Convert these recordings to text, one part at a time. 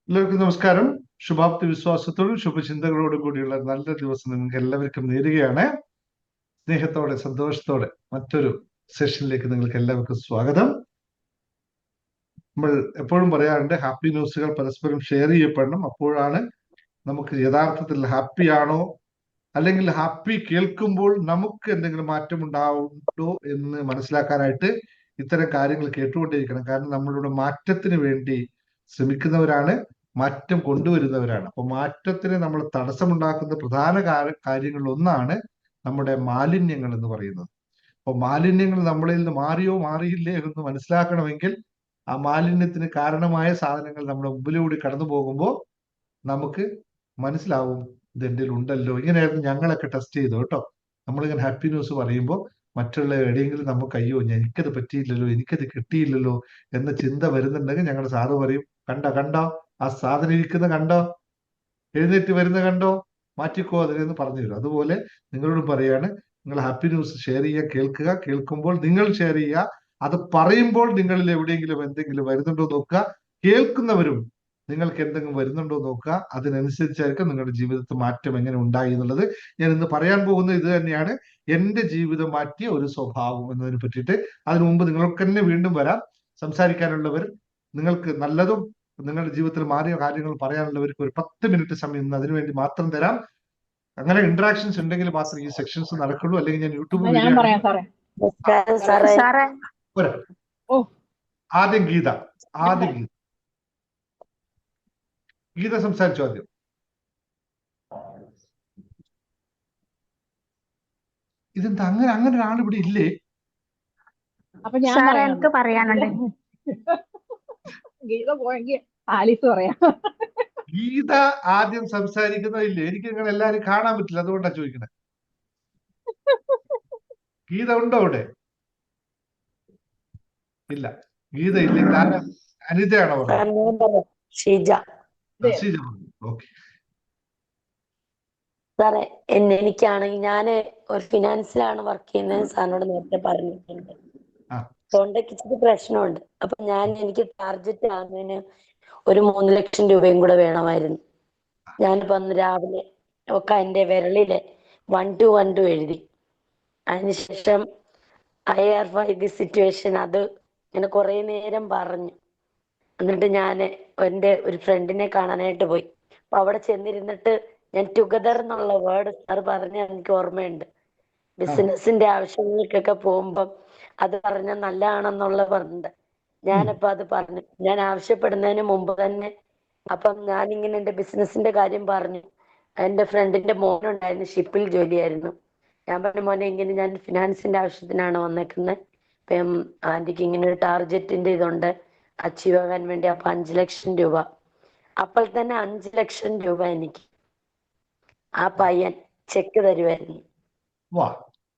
എല്ലാവർക്കും നമസ്കാരം. ശുഭാപ്തി വിശ്വാസത്തോടും ശുഭചിന്തകളോടും കൂടിയുള്ള നല്ല ദിവസം നിങ്ങൾക്ക് എല്ലാവർക്കും നേരുകയാണ്. സ്നേഹത്തോടെ സന്തോഷത്തോടെ മറ്റൊരു സെഷനിലേക്ക് നിങ്ങൾക്ക് എല്ലാവർക്കും സ്വാഗതം. നമ്മൾ എപ്പോഴും പറയാറുണ്ട്, ഹാപ്പി ന്യൂസുകൾ പരസ്പരം ഷെയർ ചെയ്യപ്പെടണം. അപ്പോഴാണ് നമുക്ക് യഥാർത്ഥത്തിൽ ഹാപ്പി ആണോ, അല്ലെങ്കിൽ ഹാപ്പി കേൾക്കുമ്പോൾ നമുക്ക് എന്തെങ്കിലും മാറ്റം ഉണ്ടാവുണ്ടോ എന്ന് മനസ്സിലാക്കാനായിട്ട് ഇത്തരം കാര്യങ്ങൾ കേട്ടുകൊണ്ടേയിരിക്കണം. കാരണം നമ്മളുടെ മാറ്റത്തിന് വേണ്ടി ശ്രമിക്കുന്നവരാണ്, മാറ്റം കൊണ്ടുവരുന്നവരാണ്. അപ്പൊ മാറ്റത്തിന് നമ്മൾ തടസ്സമുണ്ടാക്കുന്ന പ്രധാന കാര്യങ്ങളിൽ ഒന്നാണ് നമ്മുടെ മാലിന്യങ്ങൾ എന്ന് പറയുന്നത്. അപ്പൊ മാലിന്യങ്ങൾ നമ്മളിൽ നിന്ന് മാറിയോ മാറിയില്ലേ എന്ന് മനസ്സിലാക്കണമെങ്കിൽ ആ മാലിന്യത്തിന് കാരണമായ സാധനങ്ങൾ നമ്മുടെ മുമ്പിലൂടെ കടന്നു പോകുമ്പോൾ നമുക്ക് മനസ്സിലാവും, ഇത് എൻ്റെ ഉണ്ടല്ലോ. ഇങ്ങനെയായിരുന്നു ഞങ്ങളൊക്കെ ടെസ്റ്റ് ചെയ്തു കേട്ടോ. നമ്മളിങ്ങനെ ഹാപ്പി ന്യൂസ് പറയുമ്പോൾ മറ്റുള്ള എവിടെയെങ്കിലും നമുക്ക് അയ്യോ എനിക്കത് പറ്റിയില്ലല്ലോ, എനിക്കത് കിട്ടിയില്ലല്ലോ എന്ന ചിന്ത വരുന്നുണ്ടെങ്കിൽ ഞങ്ങളുടെ സാറ് പറയും, കണ്ടോ ആ സാധനം ഇരിക്കുന്ന കണ്ടോ, എഴുന്നേറ്റ് വരുന്ന കണ്ടോ, മാറ്റിക്കോ അതിനെന്ന് പറഞ്ഞു തരും. അതുപോലെ നിങ്ങളോട് പറയാണ്, നിങ്ങൾ ഹാപ്പി ന്യൂസ് ഷെയർ ചെയ്യുക, കേൾക്കുമ്പോൾ നിങ്ങൾ ഷെയർ ചെയ്യുക. അത് പറയുമ്പോൾ നിങ്ങളിൽ എവിടെയെങ്കിലും എന്തെങ്കിലും വരുന്നുണ്ടോ നോക്കുക. കേൾക്കുന്നവരും നിങ്ങൾക്ക് എന്തെങ്കിലും വരുന്നുണ്ടോ നോക്കുക. അതിനനുസരിച്ചായിരിക്കും നിങ്ങളുടെ ജീവിതത്തിൽ മാറ്റം എങ്ങനെ ഉണ്ടായി എന്നുള്ളത്. ഞാൻ ഇന്ന് പറയാൻ പോകുന്നത് ഇത് തന്നെയാണ്, എന്റെ ജീവിതം മാറ്റിയ ഒരു സ്വഭാവം എന്നതിനെ പറ്റിയിട്ട്. അതിനു മുമ്പ് നിങ്ങൾക്ക് തന്നെ വീണ്ടും വരാം. സംസാരിക്കാനുള്ളവർ, നിങ്ങൾക്ക് നല്ലതും നിങ്ങളുടെ ജീവിതത്തിൽ മാറിയ കാര്യങ്ങൾ പറയാനുള്ളവർക്ക് ഒരു 10 മിനിറ്റ് സമയം ഇന്ന് അതിനുവേണ്ടി മാത്രം തരാം. അങ്ങനെ ഇന്ററാക്ഷൻസ് ഉണ്ടെങ്കിൽ മാത്രം ഈ സെക്ഷൻസ് നടക്കുള്ളൂ. അല്ലെങ്കിൽ ഞാൻ യൂട്യൂബ് ആദ്യം ഗീത സംസാരിച്ചു ആദ്യം. ഇതെന്താ അങ്ങനെ ഒരാൾ ഇവിടെ ഇല്ലേ? അപ്പൊ ഞാൻ പറയാനുണ്ട്. ഗീത പോയെങ്കിൽ ആലിസ് പറയാം. ഗീത ആദ്യം സംസാരിക്കുന്നോ ഇല്ലേ? എനിക്ക് നിങ്ങൾ എല്ലാരും കാണാൻ പറ്റില്ല, അതുകൊണ്ടാണ് ചോദിക്കുന്നത്. ഗീത ഉണ്ടോ അവിടെ? ഇല്ല, ഗീത ഇല്ലെങ്കിൽ ആരാ? അനിതയാണോ പറഞ്ഞത്? ഓക്കെ സാറേ, എനിക്കാണെങ്കിൽ ഞാൻ ഒരു ഫിനാൻസിലാണ് വർക്ക് ചെയ്യുന്നത്. സാറിനോട് നേരത്തെ പറഞ്ഞിട്ടുണ്ട്. തൊണ്ടയ്ക്ക് ഇച്ചിരി പ്രശ്നമുണ്ട്. അപ്പൊ എനിക്ക് ടാർജറ്റ് ആകുന്നതിന് ഒരു 3 ലക്ഷം രൂപയും കൂടെ വേണമായിരുന്നു. ഞാനിപ്പോ അന്ന് രാവിലെ ഒക്കെ എന്റെ വിരളില് 1 to 1 to എഴുതി. അതിനുശേഷം ദി സിറ്റുവേഷൻ അത് ഇങ്ങനെ കുറെ നേരം പറഞ്ഞു. എന്നിട്ട് ഞാൻ എൻ്റെ ഒരു ഫ്രണ്ടിനെ കാണാനായിട്ട് പോയി. അപ്പൊ അവിടെ ചെന്നിരുന്നിട്ട് ഞാൻ ടുഗദർ എന്നുള്ള വേർഡ് സാർ പറഞ്ഞ എനിക്ക് ഓർമ്മയുണ്ട്. ബിസിനസിന്റെ ആവശ്യങ്ങൾക്കൊക്കെ പോകുമ്പം അത് പറഞ്ഞ നല്ലതാണെന്നുള്ള പറഞ്ഞിട്ട് ഞാനപ്പോ അത് പറഞ്ഞു. ഞാൻ ആവശ്യപ്പെടുന്നതിന് മുമ്പ് തന്നെ അപ്പം ഞാനിങ്ങനെ എന്റെ ബിസിനസിന്റെ കാര്യം പറഞ്ഞു. എന്റെ ഫ്രണ്ടിന്റെ മോനുണ്ടായിരുന്നു, ഷിപ്പിൽ ജോലിയായിരുന്നു. ഞാൻ പറഞ്ഞു, മോനെ ഇങ്ങനെ ഞാൻ ഫിനാൻസിന്റെ ആവശ്യത്തിനാണ് വന്നേക്കുന്നത്. ഇപ്പം ആന്റിക്ക് ഇങ്ങനെ ഒരു ടാർജറ്റിന്റെ ഇതുണ്ട് അച്ചീവ് ആകാൻ വേണ്ടി. അപ്പൊ 5 ലക്ഷം രൂപ. അപ്പോൾ തന്നെ 5 ലക്ഷം രൂപ എനിക്ക് ആ പയ്യൻ ചെക്ക് തരുമായിരുന്നു.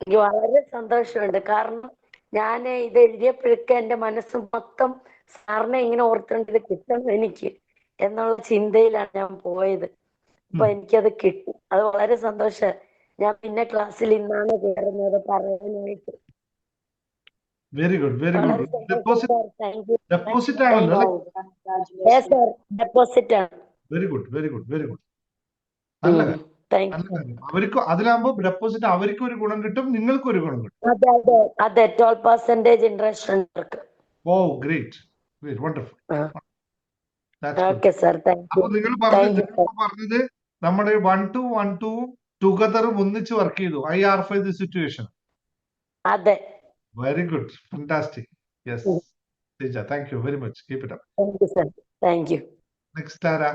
എനിക്ക് വളരെ സന്തോഷമുണ്ട്. കാരണം ഞാൻ ഇത് എഴുതിയപ്പോഴൊക്കെ എന്റെ മനസ്സ് മൊത്തം സാറിനെ ഇങ്ങനെ ഓർത്തുകൊണ്ട് ഇത് കിട്ടണം എനിക്ക് എന്നുള്ള ചിന്തയിലാണ് ഞാൻ പോയത്. അപ്പൊ എനിക്കത് കിട്ടി. അത് വളരെ സന്തോഷം. ഞാൻ പിന്നെ ക്ലാസ്സിൽ ഇന്നാണ് കയറുന്നത് പറയാനായിട്ട്. Very good. ഡെപ്പോസിറ്റ് ആണല്ലോ? ഡെപ്പോസിറ്റ് ആണ്. Very good. നല്ല കാര്യം. അവർക്ക് അതിലാകുമ്പോ ഡെപ്പോസിറ്റ് അവർക്കും ഒരു ഗുണം കിട്ടും, നിങ്ങൾക്കും ഒരു ഗുണം കിട്ടും. അതെ 12% ഇൻട്രസ്റ്റ് ഉണ്ട്. ഓ ഗ്രേറ്റ്, വണ്ടർഫുൾ. അപ്പൊ നിങ്ങൾ പറഞ്ഞത് നമ്മുടെ 1 to 1 to ടുഗദറും ഒന്നിച്ച് വർക്ക് ചെയ്തു. The situation. അതെ. Very good, fantastic. Yes Teja, thank you very much. Keep it up. Thank you, sir. Thank you. Next ആരാ?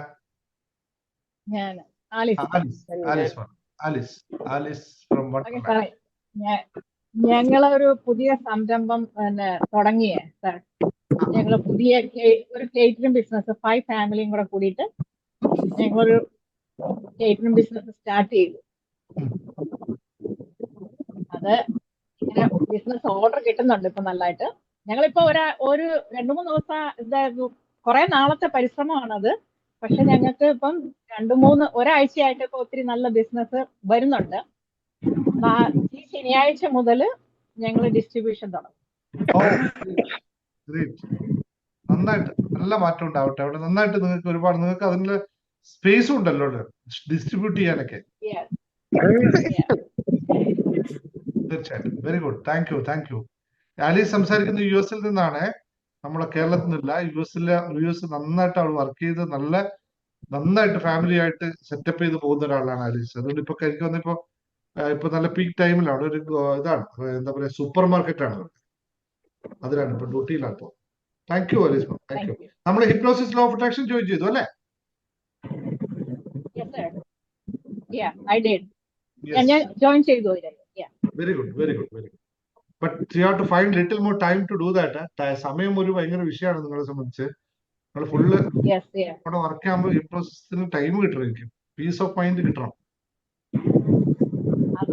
ഞാൻ ആലിസ് from Wonderland. ഞങ്ങളൊരു പുതിയ സംരംഭം തുടങ്ങിയേ സാർ. ഞങ്ങള് പുതിയ ഒരു കേറ്ററിംഗ് ബിസിനസ് 5 ഫാമിലിയും കൂടെ കൂടിയിട്ട് ഞങ്ങളൊരു കേറ്ററിംഗ് ബിസിനസ് സ്റ്റാർട്ട് ചെയ്തു. അത് ഇങ്ങനെ ബിസിനസ് ഓർഡർ കിട്ടുന്നുണ്ട് ഇപ്പൊ നല്ലതായിട്ട്. ഞങ്ങളിപ്പോ ഒരു 2-3 ദിവസം ഇതായിരുന്നു, കുറെ നാളത്തെ പരിശ്രമമാണത്. പക്ഷെ ഞങ്ങൾക്ക് ഇപ്പം 2-3 ഒരാഴ്ചയായിട്ട് ഇപ്പൊ ഒത്തിരി നല്ല ബിസിനസ് വരുന്നുണ്ട്. ഈ ശനിയാഴ്ച മുതൽ ഞങ്ങൾ ഡിസ്ട്രിബ്യൂഷൻ തുടങ്ങും. നന്നായിട്ട് നല്ല മാറ്റം ഉണ്ടാവട്ടെ അവിടെ. നന്നായിട്ട് നിങ്ങൾക്ക് ഒരുപാട് നിങ്ങൾക്ക് അതിനുള്ള സ്പേസും ഉണ്ടല്ലോ ഡിസ്ട്രിബ്യൂട്ട് ചെയ്യാനൊക്കെ. Yes. Yeah. തീർച്ചയായിട്ടും. Very good. Thank you. Alice സംസാരിക്കുന്നത് US-ൽ നിന്നാണ്, നമ്മുടെ കേരളത്തിൽ നിന്നില്ല. US നന്നായിട്ട് അവൾ വർക്ക് ചെയ്ത് നന്നായിട്ട് ഫാമിലി ആയിട്ട് സെറ്റപ്പ് ചെയ്ത് പോകുന്ന ഒരാളാണ് ആലീസ്. അതുകൊണ്ട് ഇപ്പൊ എനിക്ക് വന്നിപ്പോ ഇപ്പൊ നല്ല പീക്ക് ടൈമിലാണ്. ഒരു ഇതാണ് എന്താ പറയാ, സൂപ്പർ മാർക്കറ്റാണ്, അതിലാണ് ഇപ്പൊ ഡ്യൂട്ടിയിലാണ് ഇപ്പൊ. Thank you Alice. Thank you. Thank you. നമ്മൾ hypnosis law of attraction join ചെയ്തു അല്ലേ? Yes, sir. Yeah, I did. Yes. ഞാൻ join ചെയ്തു ഇതില്. Yeah. Very good. But you have to find little more time to do that. സമയം ഒരു ഭയങ്കര വിഷയമാണ് നിങ്ങളെ സംബന്ധിച്ച്. നിങ്ങൾ ഫുള്ള് Yes, yeah. അവിടെ വർക്ക് ആകുമ്പോൾ ഹിപ്നോസിസിന് ടൈം കിട്ടണം, പീസ് ഓഫ് മൈൻഡ് കിട്ടണം. അത്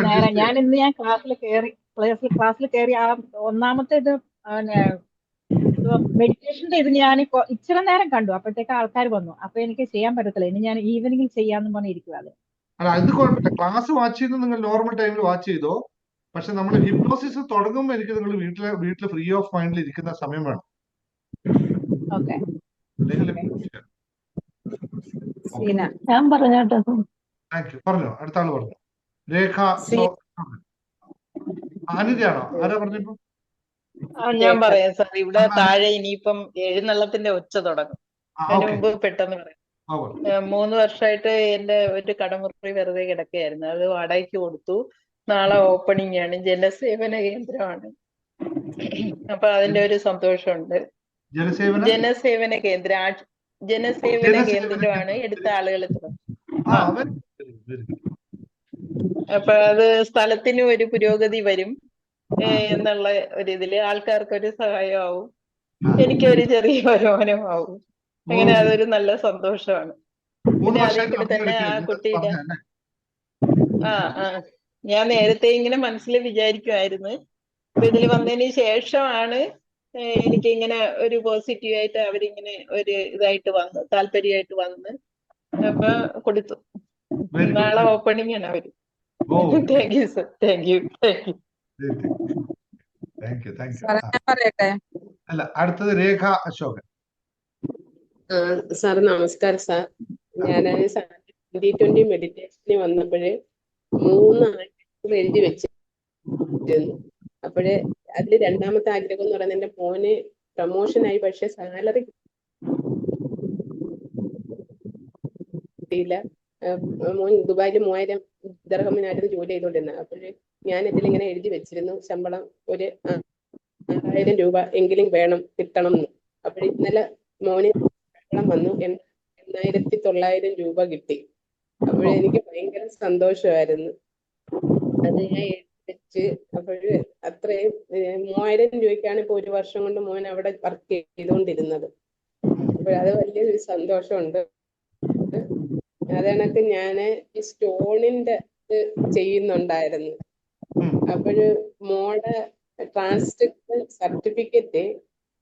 നേരെ ഞാൻ ക്ലാസ്സിൽ കയറി ആ ഒന്നാമത്തെ ഇത് മെഡിറ്റേഷന്റെ ഇത് ഞാൻ ഇച്ചിരി നേരം കണ്ടു. അപ്പോഴത്തേക്ക് ആൾക്കാർ വന്നു. അപ്പൊ എനിക്ക് ചെയ്യാൻ പറ്റത്തില്ല. ഇനി ഞാൻ ഈവനിങ്ങിൽ ചെയ്യാന്ന് പറഞ്ഞിരിക്കുക. അത് അല്ല, അത് കുഴപ്പമില്ല. ക്ലാസ് വാച്ച് ചെയ്യുന്നത് നിങ്ങൾ നോർമൽ ടൈമിൽ വാച്ച് ചെയ്തോ. പക്ഷെ നമ്മൾ ഹിപ്നോസിസ് തുടങ്ങുമ്പോൾ എനിക്ക് നിങ്ങൾ വീട്ടിൽ ഫ്രീ ഓഫ് മൈൻഡിൽ ഇരിക്കുന്ന സമയം വേണം. ഓക്കെ. ഞാൻ പറഞ്ഞോട്ടോ. Thank you. പറഞ്ഞോ, അടുത്ത ആള് പറഞ്ഞു. രേഖ. ആനിതയാണോ? ആരാ പറഞ്ഞപ്പോ? ഞാൻ പറയാം സാർ. ഇവിടെ താഴെ ഇനിയിപ്പം എഴുന്നള്ളത്തിന്റെ ഒച്ച തുടങ്ങും. അതിന് മുമ്പ് പെട്ടെന്ന് പറയാം. 3 വർഷമായിട്ട് എന്റെ ഒരു കടമുറി വെറുതെ കിടക്കുകയായിരുന്നു. അത് വാടകയ്ക്ക് കൊടുത്തു. നാളെ ഓപ്പണിംഗ് ആണ്. ജനസേവന കേന്ദ്രമാണ്. അപ്പൊ അതിന്റെ ഒരു സന്തോഷമുണ്ട്. ജനസേവന കേന്ദ്രമാണ്. എടുത്ത ആളുകൾ അപ്പൊ അത് സ്ഥലത്തിന് ഒരു പുരോഗതി വരും എന്നുള്ള ഒരു ഇതില് ആൾക്കാർക്ക് ഒരു സഹായമാവും, എനിക്കൊരു ചെറിയ വരുമാനമാവും. അങ്ങനെ അതൊരു നല്ല സന്തോഷമാണ്. പിന്നെ അതേ കൂടെ തന്നെ ആ കുട്ടിയുടെ ഞാൻ നേരത്തെ ഇങ്ങനെ മനസ്സിൽ വിചാരിക്കുമായിരുന്നു. അപ്പൊ ഇതിൽ വന്നതിന് ശേഷമാണ് എനിക്ക് ഇങ്ങനെ ഒരു പോസിറ്റീവായിട്ട് അവരിങ്ങനെ ഒരു ഇതായിട്ട് വന്ന് താല്പര്യമായിട്ട് വന്ന് അപ്പൊ കൊടുത്തു. നാളെ ഓപ്പണിംഗ് ആണ് അവര്. Thank you sir. Thank you. അല്ല, അടുത്തത് രേഖ അശോകൻ. സാർ നമസ്കാരം സാർ. ഞാൻ 2020 മെഡിറ്റേഷന് വന്നപ്പോഴേ 3 ആഗ്രഹങ്ങൾ എഴുതി വെച്ചിരുന്നു. അപ്പോഴേ അതിൽ രണ്ടാമത്തെ ആഗ്രഹം എന്ന് പറയുന്നത് എന്റെ മോന് പ്രൊമോഷനായി, പക്ഷെ സാലറി കിട്ടിയില്ല. മോൻ ദുബായിൽ 3000 ദിർഹമിനായിരുന്നു ജോലി ചെയ്തുകൊണ്ടിരുന്നത്. അപ്പോഴേ ഞാൻ ഇതിലിങ്ങനെ എഴുതി വെച്ചിരുന്നു ശമ്പളം ഒരു 6000 രൂപ എങ്കിലും കിട്ടണം എന്ന്. അപ്പോഴേ ഇന്നലെ മോന് ശമ്പളം വന്നു, 8900 രൂപ കിട്ടി. അപ്പോഴേ എനിക്ക് ഭയങ്കര സന്തോഷമായിരുന്നു. അത് ഞാൻ എഴുതി വെച്ച് അപ്പോഴ് അത്രയും 3000 രൂപയ്ക്കാണ് ഇപ്പൊ 1 വർഷം കൊണ്ട് മോൻ അവിടെ വർക്ക് ചെയ്തുകൊണ്ടിരുന്നത്. അപ്പോഴത് വലിയൊരു സന്തോഷമുണ്ട്. അതണക്ക് ഞാന് ഈ സ്റ്റോണിന്റെ ചെയ്യുന്നുണ്ടായിരുന്നു. അപ്പോഴ് മോടെ ട്രാൻസ്ക്രിപ്ഷൻ സർട്ടിഫിക്കറ്റ്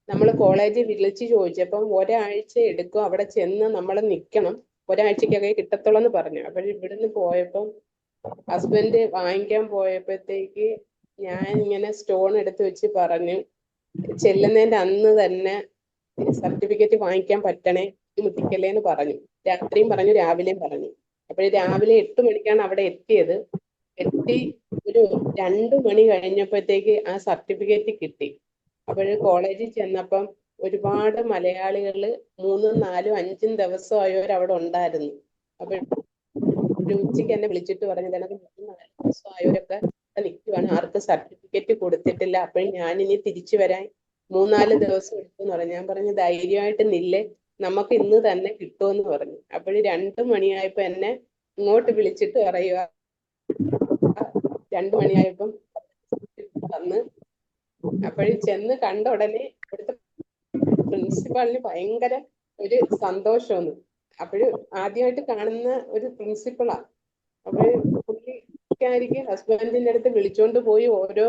നമ്മൾ കോളേജിൽ വിളിച്ച് ചോദിച്ചപ്പം ഒരാഴ്ച എടുക്കും, അവിടെ ചെന്ന് നമ്മൾ നിൽക്കണം, ഒരാഴ്ചക്കൊക്കെ കിട്ടത്തുള്ളൂ എന്ന് പറഞ്ഞു. ഇവിടുന്ന് പോയപ്പം ഹസ്ബൻഡ് വാങ്ങിക്കാൻ പോയപ്പോഴത്തേക്ക് ഞാൻ ഇങ്ങനെ സ്റ്റോൺ എടുത്ത് വെച്ച് പറഞ്ഞു, ചെല്ലുന്നതിന്റെ അന്ന് തന്നെ സർട്ടിഫിക്കറ്റ് വാങ്ങിക്കാൻ പറ്റണേ, മുട്ടിക്കല്ലേ എന്ന് പറഞ്ഞു. രാത്രിയും പറഞ്ഞു, രാവിലെയും പറഞ്ഞു. രാവിലെ 8 മണിക്കാണ് അവിടെ എത്തിയത്. ഒരു 2 മണി കഴിഞ്ഞപ്പോഴത്തേക്ക് ആ സർട്ടിഫിക്കറ്റ് കിട്ടി. കോളേജിൽ ചെന്നപ്പം ഒരുപാട് മലയാളികള് 3, 4, 5 ദിവസമായവർ അവിടെ ഉണ്ടായിരുന്നു. ഉച്ചയ്ക്ക് എന്നെ വിളിച്ചിട്ട് പറഞ്ഞു, 3, 4 ദിവസമായവരൊക്കെ നിൽക്കുവാണ്, ആർക്ക് സർട്ടിഫിക്കറ്റ് കൊടുത്തിട്ടില്ല. ഞാൻ ഇനി തിരിച്ചു വരാൻ 3, 4 ദിവസം എടുത്തെന്ന് പറഞ്ഞു. ഞാൻ പറഞ്ഞു ധൈര്യമായിട്ട് നില്ലേ, നമുക്ക് ഇന്ന് തന്നെ കിട്ടുമെന്ന് പറഞ്ഞു. 2 മണിയായപ്പോ എന്നെ ഇങ്ങോട്ട് വിളിച്ചിട്ട് പറയുക, 2 മണിയായപ്പം വന്ന് ചെന്ന് കണ്ട ഉടനെ ഇവിടുത്തെ പ്രിൻസിപ്പാളിന് ഭയങ്കര ഒരു സന്തോഷമാണ്. ആദ്യമായിട്ട് കാണുന്ന ഒരു പ്രിൻസിപ്പളാ. പുള്ളിക്കാരിക്ക് ഹസ്ബൻഡിന്റെ അടുത്ത് വിളിച്ചോണ്ട് പോയി ഓരോ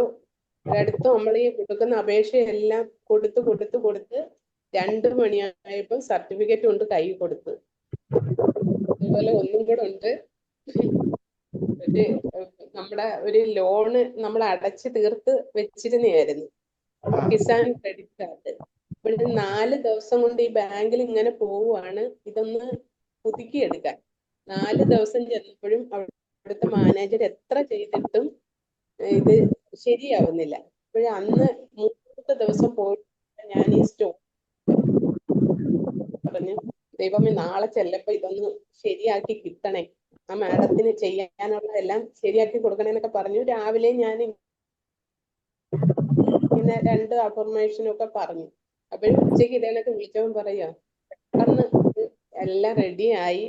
അടുത്തും നമ്മൾ ഈ കൊടുക്കുന്ന അപേക്ഷയെല്ലാം കൊടുത്ത് 2 മണിയായപ്പോ സർട്ടിഫിക്കറ്റ് കൊണ്ട് കൈ കൊടുത്ത്. അതുപോലെ ഒന്നും കൂടെ ഉണ്ട്, നമ്മുടെ ഒരു ലോണ് നമ്മൾ അടച്ച് തീർത്ത് വെച്ചിരുന്നായിരുന്നു, കിസാൻ ക്രെഡിറ്റ് കാർഡ്. ഇവിടെ 4 ദിവസം കൊണ്ട് ഈ ബാങ്കിൽ ഇങ്ങനെ പോവുകയാണ് ഇതൊന്ന് പുതുക്കിയെടുക്കാൻ. 4 ദിവസം ചെന്നപ്പോഴും അവിടുത്തെ മാനേജർ എത്ര ചെയ്തിട്ടും ഇത് ശരിയാവുന്നില്ല. അപ്പോഴ് അന്ന് 3ാമത്തെ ദിവസം പോയിട്ട് ഞാൻ ഈ സ്റ്റോർ പറഞ്ഞു, ദൈവമേ നാളെ ചെല്ലപ്പോ ഇതൊന്ന് ശരിയാക്കി കിട്ടണേ, ആ മാഡത്തിന് ചെയ്യാനുള്ളതെല്ലാം ശരിയാക്കി കൊടുക്കണേ എന്നൊക്കെ പറഞ്ഞു. രാവിലെ ഞാൻ ഇങ്ങനെ 2 അഫർമേഷനും ഒക്കെ പറഞ്ഞു. അപ്പോഴും ഉച്ചയ്ക്ക് ഇതേണൊക്കെ വിളിച്ചവൻ പറയാ പെട്ടെന്ന് എല്ലാം റെഡിയായി,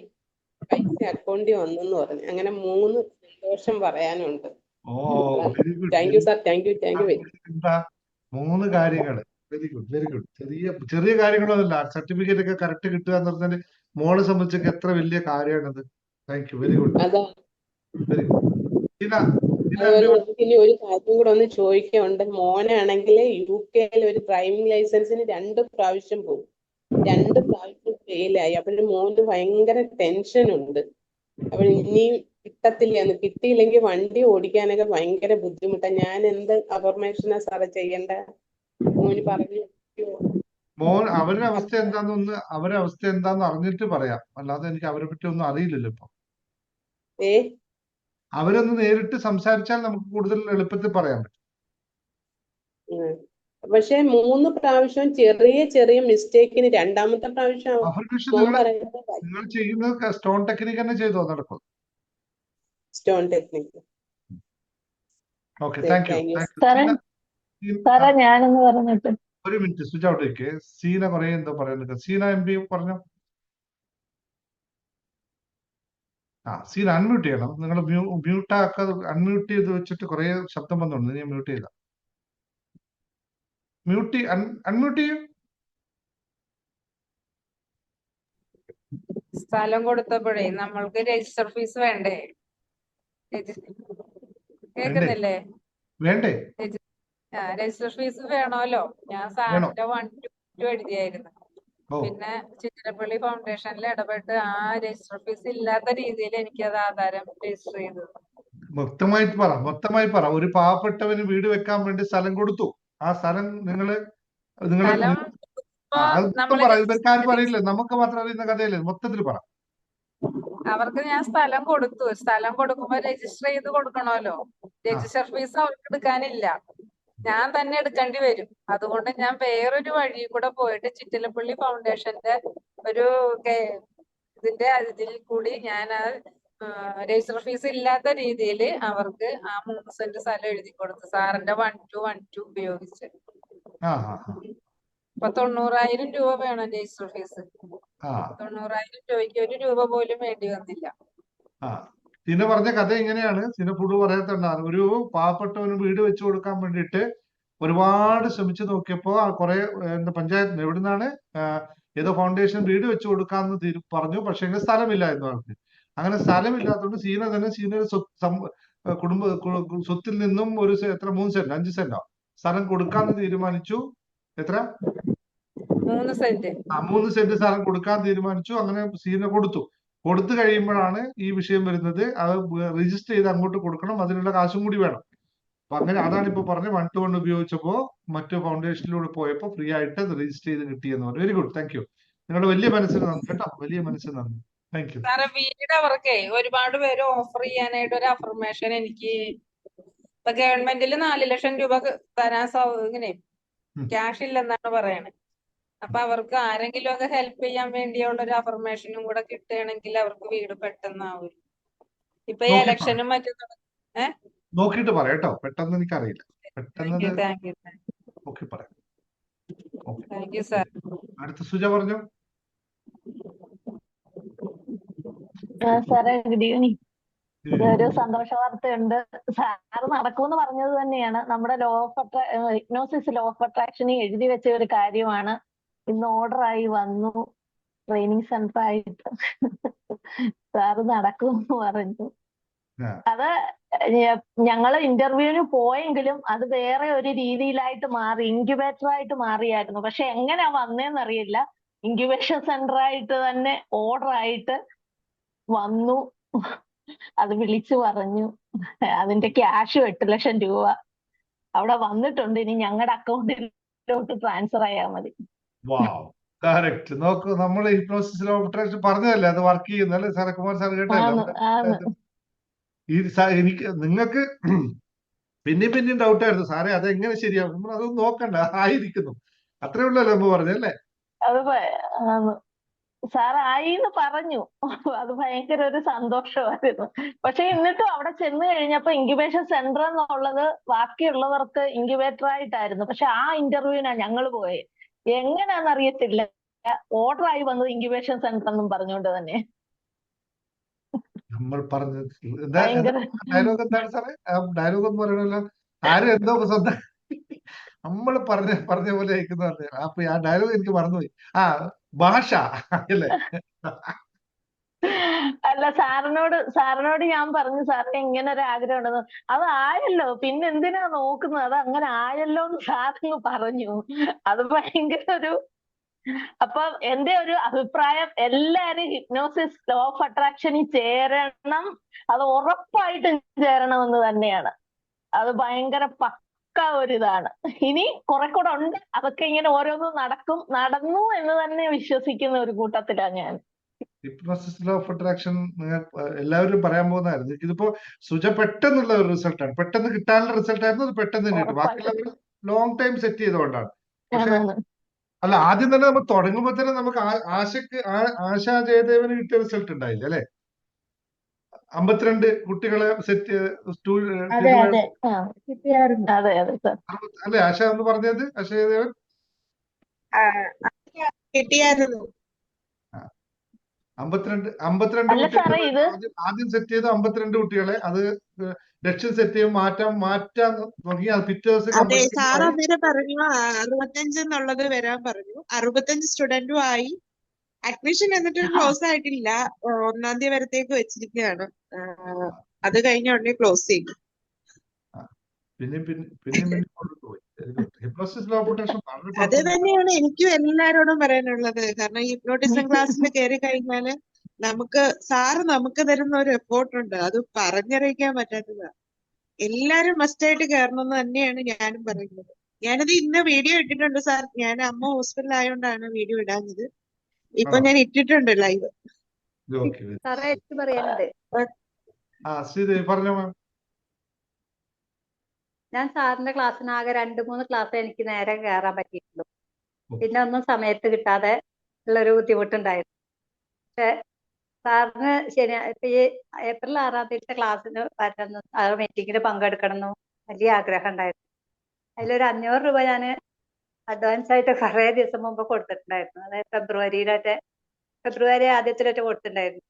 പൈസ അക്കൗണ്ടിൽ വന്നെന്ന് പറഞ്ഞു. അങ്ങനെ 3 സന്തോഷം പറയാനുണ്ട്. Very good. Thank you sir, thank you very. എന്താ 3 കാര്യങ്ങൾ? Very good, very good. ചെറിയ കാര്യങ്ങളൊന്നുമല്ല. സർട്ടിഫിക്കറ്റ് ഒക്കെ കറക്റ്റ് കിട്ടുക എന്ന് പറഞ്ഞാൽ മോളെ സംബന്ധിച്ചൊക്കെ എത്ര വലിയ കാര്യമാണത്. താങ്ക് യു, വെരി ഗുഡ്, അതാ. Very good. അതുപോലെ നമുക്ക് ഇനി ഒരു കാര്യം കൂടെ ഒന്ന് ചോദിക്കാനുണ്ട്. മോനാണെങ്കിൽ UK ഒരു ഡ്രൈവിംഗ് ലൈസൻസിന് 2 പ്രാവശ്യം പോകും. 2 പ്രാവശ്യം ഫെയിലായി. അപ്പോഴും മോന് ഭയങ്കര ടെൻഷൻ ഉണ്ട്. അപ്പോൾ ഇനിയും കിട്ടത്തില്ല, കിട്ടിയില്ലെങ്കിൽ വണ്ടി ഓടിക്കാനൊക്കെ ഭയങ്കര ബുദ്ധിമുട്ടാണ്. ഞാൻ എന്ത് അഫർമേഷനാ സാറേ ചെയ്യണ്ട? മോന് പറഞ്ഞു. മോൻ അവരുടെ അവസ്ഥ എന്താന്ന് അറിഞ്ഞിട്ട് പറയാം. അല്ലാതെ എനിക്ക് അവരെ പറ്റി ഒന്നും അറിയില്ലല്ലോ ഇപ്പൊ. അവരൊന്ന് നേരിട്ട് സംസാരിച്ചാൽ നമുക്ക് കൂടുതൽ എളുപ്പത്തിൽ പറയാൻ പറ്റും. പക്ഷെ 3 പ്രാവശ്യം ചെറിയ മിസ്റ്റേക്കിന് 2ാമത്തെ പ്രാവശ്യം നിങ്ങൾ ചെയ്യുന്നത് സ്റ്റോൺ ടെക്നിക്ക് തന്നെ ചെയ്തോ നടക്കും? Stone technique. Okay, thank you. സാറേ ഞാനൊന്ന് പറഞ്ഞിട്ട് ഒരു മിനിറ്റ് സ്വിച്ച് ഔട്ട് ആയിക്കേ. സീന കുറെ എന്തോ പറയുന്നത്. സീന MP പറഞ്ഞോ. സീന അൺമ്യൂട്ട് ചെയ്യണം. നിങ്ങൾ അൺമ്യൂട്ട് ചെയ്ത് വെച്ചിട്ട് കുറെ ശബ്ദം വന്നുണ്ട്. ഞാൻ മ്യൂട്ട് ചെയ്ത അൺമ്യൂട്ട് ചെയ്യും. സ്ഥലം കൊടുത്തപ്പോഴേ നമ്മൾക്ക് രജിസ്റ്റർ ഫീസ് വേണ്ടേ? കേക്കുന്നില്ലേ? വേണ്ടേ? രജിസ്റ്റർ ഫീസ് വേണമല്ലോ. ഞാൻ സാറിന്റെ 1 to 2 എഴുതിയായിരുന്നു. പിന്നെ ചിറ്റിലപ്പള്ളി ഫൗണ്ടേഷനിൽ ഇടപെട്ട് ആ രജിസ്റ്റർ ഫീസ് ഇല്ലാത്ത രീതിയിൽ എനിക്ക് അത് ആധാരം രജിസ്റ്റർ ചെയ്തു. മൊത്തമായി പറ. ഒരു പാവപ്പെട്ടവന് വീട് വെക്കാൻ വേണ്ടി സ്ഥലം കൊടുത്തു. ആ സ്ഥലം നിങ്ങള് ഇവർക്കാരും അറിയില്ല, നമുക്ക് മാത്രം അറിയുന്ന കഥയല്ലേ. മൊത്തത്തിൽ പറ. അവർക്ക് ഞാൻ സ്ഥലം കൊടുത്തു. സ്ഥലം കൊടുക്കുമ്പോ രജിസ്റ്റർ ചെയ്ത് കൊടുക്കണമല്ലോ. രജിസ്റ്റർ ഫീസ് അവർക്ക് എടുക്കാനില്ല, ഞാൻ തന്നെ എടുക്കേണ്ടി വരും. അതുകൊണ്ട് ഞാൻ വേറൊരു വഴി കൂടെ പോയിട്ട് ചിറ്റിലപ്പള്ളി ഫൗണ്ടേഷന്റെ ഒരു ഇതിൽ കൂടി ഞാൻ രജിസ്റ്റർ ഫീസ് ഇല്ലാത്ത രീതിയിൽ അവർക്ക് ആ 3 സെന്റ് സ്ഥലം എഴുതി കൊടുത്തു, സാറിന്റെ 1 to 1 ഉപയോഗിച്ച്. അപ്പൊ 90,000 രൂപ വേണം രജിസ്റ്റർ ഫീസ്. 90,000 രൂപയ്ക്ക് 1 രൂപ പോലും വേണ്ടി വന്നില്ല. സിന പറഞ്ഞ കഥ ഇങ്ങനെയാണ്. സിന ഫുഡ് പറയത്തുണ്ടാണ്. ഒരു പാവപ്പെട്ടവന് വീട് വെച്ചു കൊടുക്കാൻ വേണ്ടിയിട്ട് ഒരുപാട് ശ്രമിച്ചു നോക്കിയപ്പോ കുറെ പഞ്ചായത്ത് എവിടുന്നാണ് ഏതോ ഫൗണ്ടേഷൻ വീട് വെച്ചു കൊടുക്കാന്ന് പറഞ്ഞു. പക്ഷെ എങ്ങനെ സ്ഥലമില്ലായിരുന്നു അവർക്ക്. അങ്ങനെ സ്ഥലമില്ലാത്തതുകൊണ്ട് സീന കുടുംബ സ്വത്തിൽ നിന്നും ഒരു എത്ര 3 സെന്റ് 5 സെന്റോ സ്ഥലം കൊടുക്കാന്ന് തീരുമാനിച്ചു. എത്ര? 3 സെന്റ്. 3 സെന്റ് സ്ഥലം കൊടുക്കാൻ തീരുമാനിച്ചു. അങ്ങനെ സീന കൊടുത്തു കഴിയുമ്പോഴാണ് ഈ വിഷയം വരുന്നത്. അത് രജിസ്റ്റർ ചെയ്ത് അങ്ങോട്ട് കൊടുക്കണം, അതിനുള്ള കാശും കൂടി വേണം. അപ്പൊ അങ്ങനെ അതാണ് ഇപ്പൊ പറഞ്ഞത്. 1 to 1 ഉപയോഗിച്ചപ്പോ മറ്റു ഫൗണ്ടേഷനിലൂടെ പോയപ്പോ ഫ്രീ ആയിട്ട് രജിസ്റ്റർ ചെയ്ത് കിട്ടിയെന്ന് പറഞ്ഞു. Very good, thank you. നിങ്ങളുടെ വലിയ മനസ്സിന് നന്ദി കേട്ടോ, വലിയ മനസ്സിന് നന്ദി. Thank you. സാറേ വീട് അവർക്ക് ഒരുപാട് പേര് ഓഫർ ചെയ്യാനായിട്ട് ഒരു അഫർമേഷൻ എനിക്ക് ഇപ്പൊ ഗവൺമെന്റിൽ 4 ലക്ഷം രൂപ തരാൻ ഇങ്ങനെ ക്യാഷ് ഇല്ലെന്നാണ് പറയണത്. അപ്പൊ അവർക്ക് ആരെങ്കിലും ഒക്കെ ഹെൽപ്പ് ചെയ്യാൻ വേണ്ടിയുള്ള ഒരു അഫർമേഷനും കൂടെ കിട്ടുകയാണെങ്കിൽ അവർക്ക് വീട് പെട്ടെന്നാവും. ഇപ്പൊ ഈ ഇലക്ഷനും മറ്റും നോക്കിയിട്ട് പറയാം കേട്ടോ. പെട്ടെന്ന് എനിക്കറിയില്ല. പെട്ടെന്ന് ഓക്കെ പറയാം. Thank you sir. അടുത്ത സുജ പറഞ്ഞു. സാറേ ഗുഡ് ഈവനിങ്. ഒരു സന്തോഷ വാർത്തയുണ്ട്. സാറ് നടക്കുമെന്ന് പറഞ്ഞത് തന്നെയാണ്. നമ്മുടെ ഹിപ്നോസിസ് ലോ ഓഫ് അട്രാക്ഷന് എഴുതി വെച്ച ഒരു കാര്യമാണ്. ഇന്ന് ഓർഡറായി വന്നു, ട്രെയിനിങ് സെന്റർ ആയിട്ട്. സാറ് നടക്കുമെന്ന് പറഞ്ഞു. അത് ഞങ്ങള് ഇന്റർവ്യൂവിന് പോയെങ്കിലും അത് വേറെ ഒരു രീതിയിലായിട്ട് മാറി, ഇൻക്യുബേറ്റർ ആയിട്ട് മാറിയായിരുന്നു. പക്ഷെ എങ്ങനെയാ വന്നേന്നറിയില്ല. ഇൻക്യുബേഷൻ സെന്റർ ആയിട്ട് തന്നെ ഓർഡർ ആയിട്ട് വന്നു. അത് വിളിച്ചു പറഞ്ഞു. അതിന്റെ ക്യാഷ് 8 ലക്ഷം രൂപ അവിടെ വന്നിട്ടുണ്ട്. ഇനി ഞങ്ങളുടെ അക്കൗണ്ടിലോട്ട് ട്രാൻസ്ഫർ ആയാൽ മതി. വാവ്, കറക്റ്റ്. നോക്കൂ, നമ്മൾ ഹിപ്നോസിസ് ലോ ഓഫ് അട്രാക്ഷൻ പറഞ്ഞതല്ലേ അത് വർക്ക് ചെയ്യുന്നല്ലേ സാറേ? കുമാർ സാർ കേട്ടല്ലോ. എനിക്ക് നിങ്ങൾക്ക് പിന്നെയും ഡൗട്ട് ആയിരുന്നു സാറേ അതെങ്ങനെ ശരിയാവും. നമ്മൾ അതൊന്നും നോക്കണ്ട, ആയിരിക്കുന്നു, അത്രേ ഉള്ളല്ലോ എന്ന് പറഞ്ഞല്ലേ? സാർ ആയിന്ന് പറഞ്ഞു. അത് ഭയങ്കര ഒരു സന്തോഷമായിരുന്നു. പക്ഷെ എന്നിട്ടും അവിടെ ചെന്ന് കഴിഞ്ഞപ്പോ ഇൻക്യുബേഷൻ സെന്റർ എന്നുള്ളത് ബാക്കിയുള്ളവർക്ക് ഇൻക്യുബേറ്റർ ആയിട്ടായിരുന്നു. പക്ഷെ ആ ഇന്റർവ്യൂവിനാണ് ഞങ്ങൾ പോയത്. എങ്ങനെയാണെന്ന് അറിയത്തില്ല, ഓർഡർ ആയി വന്നത് ഇൻക്യുബേഷൻ സെന്റർ എന്നും പറഞ്ഞുകൊണ്ട് തന്നെ. നമ്മൾ പറഞ്ഞത് ഡയലോഗ് എന്താണ് സാറേ? ഡയലോഗ് എന്ന് പറയണല്ലോ, ആരും എന്തോ സ്വന്തം നമ്മൾ പറഞ്ഞ പോലെ അയക്കുന്ന പറഞ്ഞു. അപ്പൊ ആ ഡയലോഗ് എനിക്ക് മറന്നുപോയി. ആ, ഭാഷ അല്ലേ? അല്ല, സാറിനോട് ഞാൻ പറഞ്ഞു, സാറിന് ഇങ്ങനെ ഒരു ആഗ്രഹം ഉണ്ടെന്ന്. അത് ആയല്ലോ, പിന്നെ എന്തിനാ നോക്കുന്നത്, അത് അങ്ങനെ ആയല്ലോ എന്ന് സാറിന് പറഞ്ഞു. അത് ഭയങ്കര ഒരു അപ്പൊ എന്റെ ഒരു അഭിപ്രായം, എല്ലാരും ഹിപ്നോസിസ് ലോ ഓഫ് അട്രാക്ഷനിൽ ചേരണം, അത് ഉറപ്പായിട്ടും ചേരണമെന്ന് തന്നെയാണ്. അത് ഭയങ്കര പക്ക ഒരിതാണ്. ഇനി കുറെ കൂടെ ഉണ്ട്, അതൊക്കെ ഇങ്ങനെ ഓരോന്നും നടന്നു എന്ന് തന്നെ വിശ്വസിക്കുന്ന ഒരു കൂട്ടത്തിലാണ് ഞാൻ. ഹിപ്നോസിസ് ലോ ഓഫ് അട്രാക്ഷൻ എല്ലാവരും പറയാൻ പോകുന്നതായിരുന്നു. ഇതിപ്പോ സുജ പെട്ടെന്നുള്ള ഒരു റിസൾട്ടാണ്, പെട്ടെന്ന് കിട്ടാനുള്ള റിസൾട്ട് ആയിരുന്നു. അത് പെട്ടെന്ന് തന്നെ കിട്ടും. ബാക്കിയുള്ളവർ ലോങ് ടൈം സെറ്റ് ചെയ്തുകൊണ്ടാണ്. പക്ഷെ അല്ല, ആദ്യം തന്നെ നമ്മൾ തുടങ്ങുമ്പോൾ തന്നെ നമുക്ക് ആശാ ജയദേവന് കിട്ടിയ റിസൾട്ട് ഉണ്ടായില്ല അല്ലെ? 52 കുട്ടികളെ സെറ്റ് അല്ലെ ആശ എന്ന് പറഞ്ഞത്? ആശാ ജയദേവൻ കിട്ടിയായിരുന്നു. 52 കുട്ടികളെ ആദ്യം സെറ്റ് ചെയ്ത 52 കുട്ടികളെ അത് ലക്ഷ്യം സെറ്റ് ചെയ്യും മാറ്റാൻ തുടങ്ങി. അത് പിറ്റേ ദിവസം അതെ, സാർ അന്നേരം പറഞ്ഞു 65 എന്നുള്ളത് വരാൻ പറഞ്ഞു. 65 സ്റ്റുഡന്റും ആയി. അഡ്മിഷൻ എന്നിട്ട് ക്ലോസ് ആയിട്ടില്ല, 1-ാം തീയതി വരത്തേക്ക് വെച്ചിരിക്കുകയാണ്. അത് കഴിഞ്ഞ ഉടനെ ക്ലോസ് ചെയ്തു. അത് തന്നെയാണ് എനിക്കും എല്ലാരോടും പറയാനുള്ളത്. കാരണം ഹിപ്നോട്ടിസം ക്ലാസ്സിൽ കയറി കഴിഞ്ഞാല് നമുക്ക് തരുന്ന ഒരു എഫോർട്ട് ഉണ്ട്, അത് പറഞ്ഞറിയിക്കാൻ പറ്റാത്തതാണ്. എല്ലാരും മസ്റ്റായിട്ട് കയറണം എന്ന് തന്നെയാണ് ഞാനും പറയുന്നത്. ഞാനത് ഇന്ന് വീഡിയോ ഇട്ടിട്ടുണ്ട് സാർ. ഞാൻ അമ്മ ഹോസ്പിറ്റൽ ആയതുകൊണ്ടാണ് വീഡിയോ ഇടാഞ്ഞത്. ഇപ്പൊ ഞാൻ ഇട്ടിട്ടുണ്ട് ലൈവ്. ഞാൻ സാറിന്റെ ക്ലാസ്സിന് ആകെ 2-3 ക്ലാസ് എനിക്ക് നേരെ കയറാൻ പറ്റിയിട്ടുള്ളൂ. പിന്നെ ഒന്നും സമയത്ത് കിട്ടാതെ ഉള്ളൊരു ബുദ്ധിമുട്ടുണ്ടായിരുന്നു. പക്ഷെ സാറിന് ഇപ്പൊ ഈ ഏപ്രിൽ 6-ാം തീയതി ക്ലാസ്സിന് വരണം, ആ മീറ്റിങ്ങിന് പങ്കെടുക്കണം വലിയ ആഗ്രഹം ഉണ്ടായിരുന്നു. അതിലൊരു 500 രൂപ ഞാൻ അഡ്വാൻസ് ആയിട്ട് കുറേ ദിവസം മുമ്പ് കൊടുത്തിട്ടുണ്ടായിരുന്നു. അതായത് ഫെബ്രുവരി ആദ്യത്തിലൊക്കെ കൊടുത്തിട്ടുണ്ടായിരുന്നു.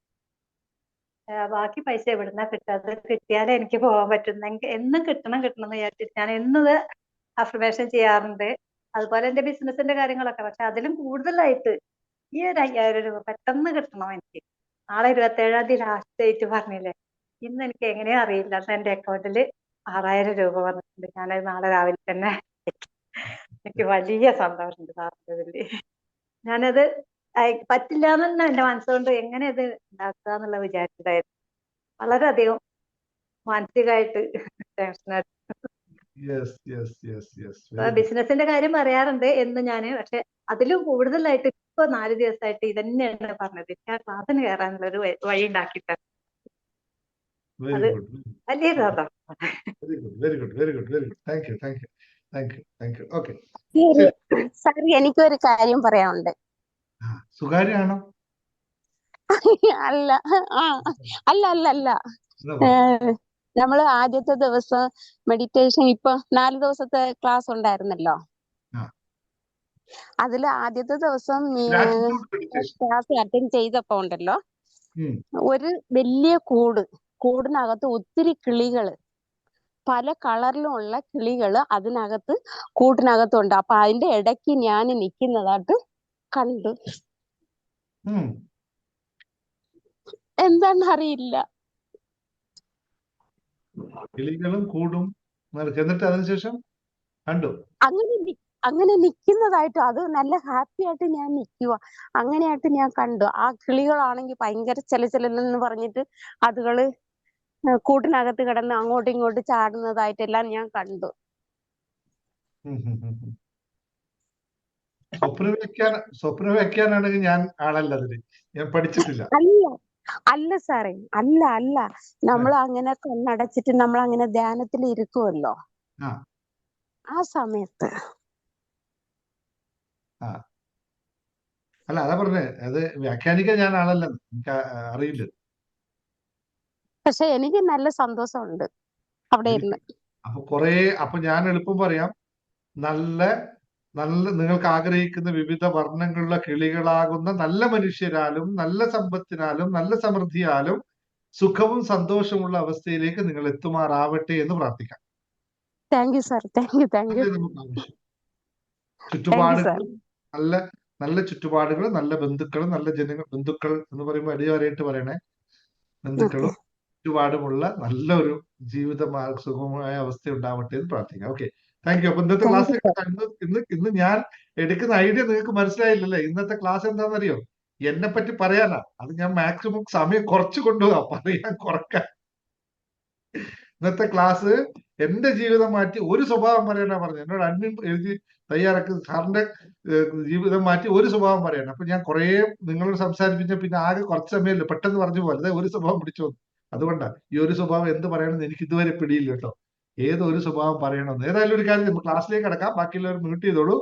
ബാക്കി പൈസ എവിടുന്നാ കിട്ടാതെ, കിട്ടിയാലേ എനിക്ക് പോകാൻ പറ്റുന്നെങ്കിൽ എന്നും കിട്ടണം എന്ന് വിചാരിച്ചിട്ട് ഞാൻ എന്നത് അഫർമേഷൻ ചെയ്യാറുണ്ട്. അതുപോലെ എന്റെ ബിസിനസിന്റെ കാര്യങ്ങളൊക്കെ. പക്ഷെ അതിലും കൂടുതലായിട്ട് ഈ ഒരു 5000 രൂപ പെട്ടെന്ന് കിട്ടണം എനിക്ക്. നാളെ 27-ാം തീയതി ലാസ്റ്റ് ഡേറ്റ് പറഞ്ഞില്ലേ, ഇന്ന് എനിക്ക് എങ്ങനെയാ അറിയില്ല, എന്റെ അക്കൗണ്ടിൽ 6000 രൂപ വന്നിട്ടുണ്ട്. ഞാനത് നാളെ രാവിലെ തന്നെ എനിക്ക് വലിയ സന്തോഷമുണ്ട് സാറിന്റെ ഇതില്. ഞാനത് പറ്റില്ല എന്ന് തന്നെ എന്റെ മനസ്സുകൊണ്ട് എങ്ങനെ ഇത് ഉണ്ടാക്കുക എന്നുള്ള വിചാരിച്ചതായിരുന്നു. വളരെയധികം മാനസികമായിട്ട് ടെൻഷനായിട്ട്. ബിസിനസിന്റെ കാര്യം പറയാറുണ്ട് എന്ന് ഞാന്. പക്ഷെ അതിലും കൂടുതലായിട്ട് ഇപ്പൊ 4 ദിവസമായിട്ട് ഇതന്നെയാണ് പറഞ്ഞത്. എനിക്ക് ആ ക്ലാസ്സിന് കയറാനുള്ള ഒരു വഴി ഉണ്ടാക്കിയിട്ട് അത് വലിയ സന്തോഷം. സാർ, എനിക്കൊരു കാര്യം പറയാനുണ്ട്. സുഖാര്യാണോ? അല്ല, അല്ല. നമ്മള് ആദ്യത്തെ ദിവസം മെഡിറ്റേഷൻ, ഇപ്പൊ 4 ദിവസത്തെ ക്ലാസ് ഉണ്ടായിരുന്നല്ലോ. അതില് ആദ്യത്തെ ദിവസം ക്ലാസ് അറ്റൻഡ് ചെയ്തപ്പോ ഉണ്ടല്ലോ, ഒരു വലിയ കൂടിനകത്ത് ഒത്തിരി കിളികള്, പല കളറിലുമുള്ള കിളികള് അതിനകത്ത് കൂട്ടിനകത്തുണ്ട്. അപ്പൊ അതിന്റെ ഇടയ്ക്ക് ഞാൻ നിൽക്കുന്നതായിട്ട് കണ്ടു. എന്താണെന്ന് അറിയില്ല. കിളികളും കൂടും. എന്നിട്ട് അതിനുശേഷം കണ്ടു അങ്ങനെ നിൽക്കുന്നതായിട്ട്, അത് നല്ല ഹാപ്പി ആയിട്ട് ഞാൻ നിൽക്കുക, അങ്ങനെയായിട്ട് ഞാൻ കണ്ടു. ആ കിളികളാണെങ്കിൽ ഭയങ്കര ചിലചിലെന്ന് പറഞ്ഞിട്ട് അതുകള് കൂട്ടിനകത്ത് കിടന്ന് അങ്ങോട്ടും ഇങ്ങോട്ടും ചാടുന്നതായിട്ടെല്ലാം ഞാൻ കണ്ടു. സ്വപ്നം വെക്കാനാണെങ്കിൽ ഞാൻ ആളല്ല അതിന്. ഞാൻ പഠിച്ചിട്ടില്ല. അല്ല സാറേ, അല്ല നമ്മൾ അങ്ങനെ കണ്ണടച്ചിട്ട് നമ്മൾ അങ്ങനെ ധ്യാനത്തിൽ ഇരിക്കുമല്ലോ, ആ സമയത്ത്. അല്ല, അതാ പറഞ്ഞേ, അത് വ്യാഖ്യാനിക്കാൻ ഞാൻ ആളല്ല, എനിക്ക് അറിയില്ല. പക്ഷെ എനിക്ക് നല്ല സന്തോഷമുണ്ട് അവിടെ ഇരുന്ന്. അപ്പൊ ഞാൻ എളുപ്പം പറയാം, നല്ല നിങ്ങൾക്ക് ആഗ്രഹിക്കുന്ന വിവിധ വർണ്ണങ്ങളുള്ള കിളികളാകുന്ന നല്ല മനുഷ്യരാലും നല്ല സമ്പത്തിനാലും നല്ല സമൃദ്ധിയാലും സുഖവും സന്തോഷമുള്ള അവസ്ഥയിലേക്ക് നിങ്ങൾ എത്തുമാറാവട്ടെ എന്ന് പ്രാർത്ഥിക്കാം. Thank you sir, thank you. ചുറ്റുപാടുകൾ നല്ല ചുറ്റുപാടുകൾ, നല്ല ബന്ധുക്കളും, നല്ല ബന്ധുക്കൾ എന്ന് പറയുമ്പോൾ അടിയാറായിട്ട് പറയണേ, ബന്ധുക്കളും ചുറ്റുപാടുമുള്ള നല്ലൊരു ജീവിത സുഖമായ അവസ്ഥ ഉണ്ടാവട്ടെ എന്ന് പ്രാർത്ഥിക്കാം. Okay, thank you. അപ്പൊ ഇന്നത്തെ ക്ലാസ്സിലേക്ക് ഇന്ന് ഞാൻ എടുക്കുന്ന ഐഡിയ നിങ്ങൾക്ക് മനസ്സിലായില്ലല്ലേ? ഇന്നത്തെ ക്ലാസ് എന്താണെന്നറിയോ? എന്നെ പറ്റി പറയാനാ. അത് ഞാൻ മാക്സിമം സമയം കുറച്ച് കൊണ്ടുപോകാം, പറയാൻ കുറക്കാൻ. ഇന്നത്തെ ക്ലാസ് എന്റെ ജീവിതം മാറ്റി ഒരു സ്വഭാവം പറയാനാ പറഞ്ഞത്. എന്നോട് അഡ്മിൻ എഴുതി തയ്യാറാക്കി സാറിന്റെ ജീവിതം മാറ്റി ഒരു സ്വഭാവം പറയണം. അപ്പൊ ഞാൻ കുറെ നിങ്ങളോട് സംസാരിപ്പിച്ച പിന്നെ ആകെ കുറച്ച് സമയമല്ലേ, പെട്ടെന്ന് പറഞ്ഞു പോലെ ഒരു സ്വഭാവം പിടിച്ചു. അതുകൊണ്ടാണ് ഈ ഒരു സ്വഭാവം എന്ത് പറയണമെന്ന് എനിക്ക് ഇതുവരെ പിടിയില്ല കേട്ടോ. ഏതൊരു സ്വഭാവം പറയണമെന്ന്. ഏതായാലും ഒരു കാര്യം, ക്ലാസ്സിലേക്ക് കിടക്കാം, ബാക്കിയുള്ളവർ മ്യൂട്ട് ചെയ്തോളൂ.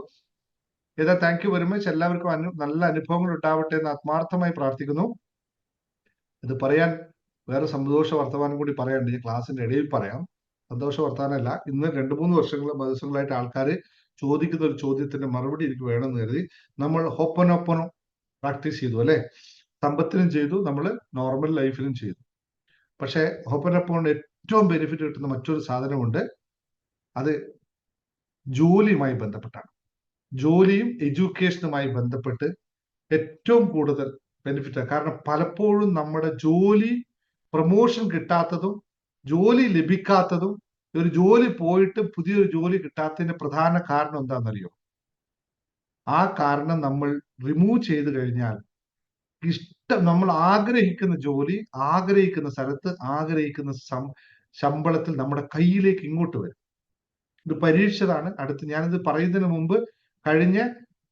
Thank you very much. എല്ലാവർക്കും നല്ല അനുഭവങ്ങൾ ഉണ്ടാവട്ടെ എന്ന് ആത്മാർത്ഥമായി പ്രാർത്ഥിക്കുന്നു. ഇത് പറയാൻ വേറെ സന്തോഷ വർത്തമാനം കൂടി പറയാനുണ്ട്, ഞാൻ ക്ലാസ്സിന്റെ ഇടയിൽ പറയാം. സന്തോഷ വർത്തമാനമല്ല, ഇന്ന് 2-3 ദിവസങ്ങളായിട്ട് ആൾക്കാർ ചോദിക്കുന്ന ഒരു ചോദ്യത്തിന്റെ മറുപടി എനിക്ക് വേണമെന്ന് കരുതി നമ്മൾ ഹോപ്പനോപ്പനോ പ്രാക്ടീസ് ചെയ്തു അല്ലെ? സമ്പത്തിനും ചെയ്തു, നമ്മൾ നോർമൽ ലൈഫിലും ചെയ്തു. പക്ഷെ ഹോപ്പനോപ്പനോട് ഏറ്റവും ബെനിഫിറ്റ് കിട്ടുന്ന മറ്റൊരു സാധനമുണ്ട്. അത് ജോലിയുമായി ബന്ധപ്പെട്ടാണ്. ജോലിയും എഡ്യൂക്കേഷനുമായി ബന്ധപ്പെട്ട് ഏറ്റവും കൂടുതൽ ബെനിഫിറ്റ്. കാരണം പലപ്പോഴും നമ്മുടെ ജോലി പ്രൊമോഷൻ കിട്ടാത്തതും ജോലി ലഭിക്കാത്തതും, ഒരു ജോലി പോയിട്ട് പുതിയൊരു ജോലി കിട്ടാത്തതിന്റെ പ്രധാന കാരണം എന്താണെന്നറിയോ? ആ കാരണം നമ്മൾ റിമൂവ് ചെയ്ത് കഴിഞ്ഞാൽ നമ്മൾ ആഗ്രഹിക്കുന്ന ജോലി, ആഗ്രഹിക്കുന്ന സ്ഥലത്ത്, ആഗ്രഹിക്കുന്ന ശമ്പളത്തിൽ നമ്മുടെ കയ്യിലേക്ക് ഇങ്ങോട്ട് വരും. ഇത് പരീക്ഷിച്ചതാണ്. ഞാനിത് പറയുന്നതിന് മുമ്പ്, കഴിഞ്ഞ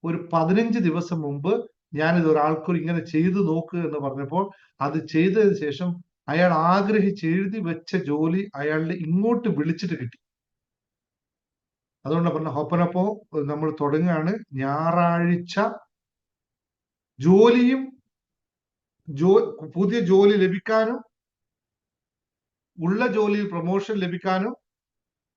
ഒരു 15 ദിവസം മുമ്പ് ഞാനിത് ഒരാൾക്ക് ഇങ്ങനെ ചെയ്തു നോക്കുക എന്ന് പറഞ്ഞപ്പോൾ അത് ചെയ്തതിന് ശേഷം അയാൾ ആഗ്രഹിച്ച് എഴുതി വെച്ച ജോലി അയാളുടെ ഇങ്ങോട്ട് വിളിച്ചിട്ട് കിട്ടി. അതുകൊണ്ട് പറഞ്ഞ ഹോപ്പനപ്പോ നമ്മൾ തുടങ്ങുകയാണ്. ഞായറാഴ്ച ജോലിയും പുതിയ ജോലി ലഭിക്കാനും ഉള്ള ജോലിയിൽ പ്രൊമോഷൻ ലഭിക്കാനും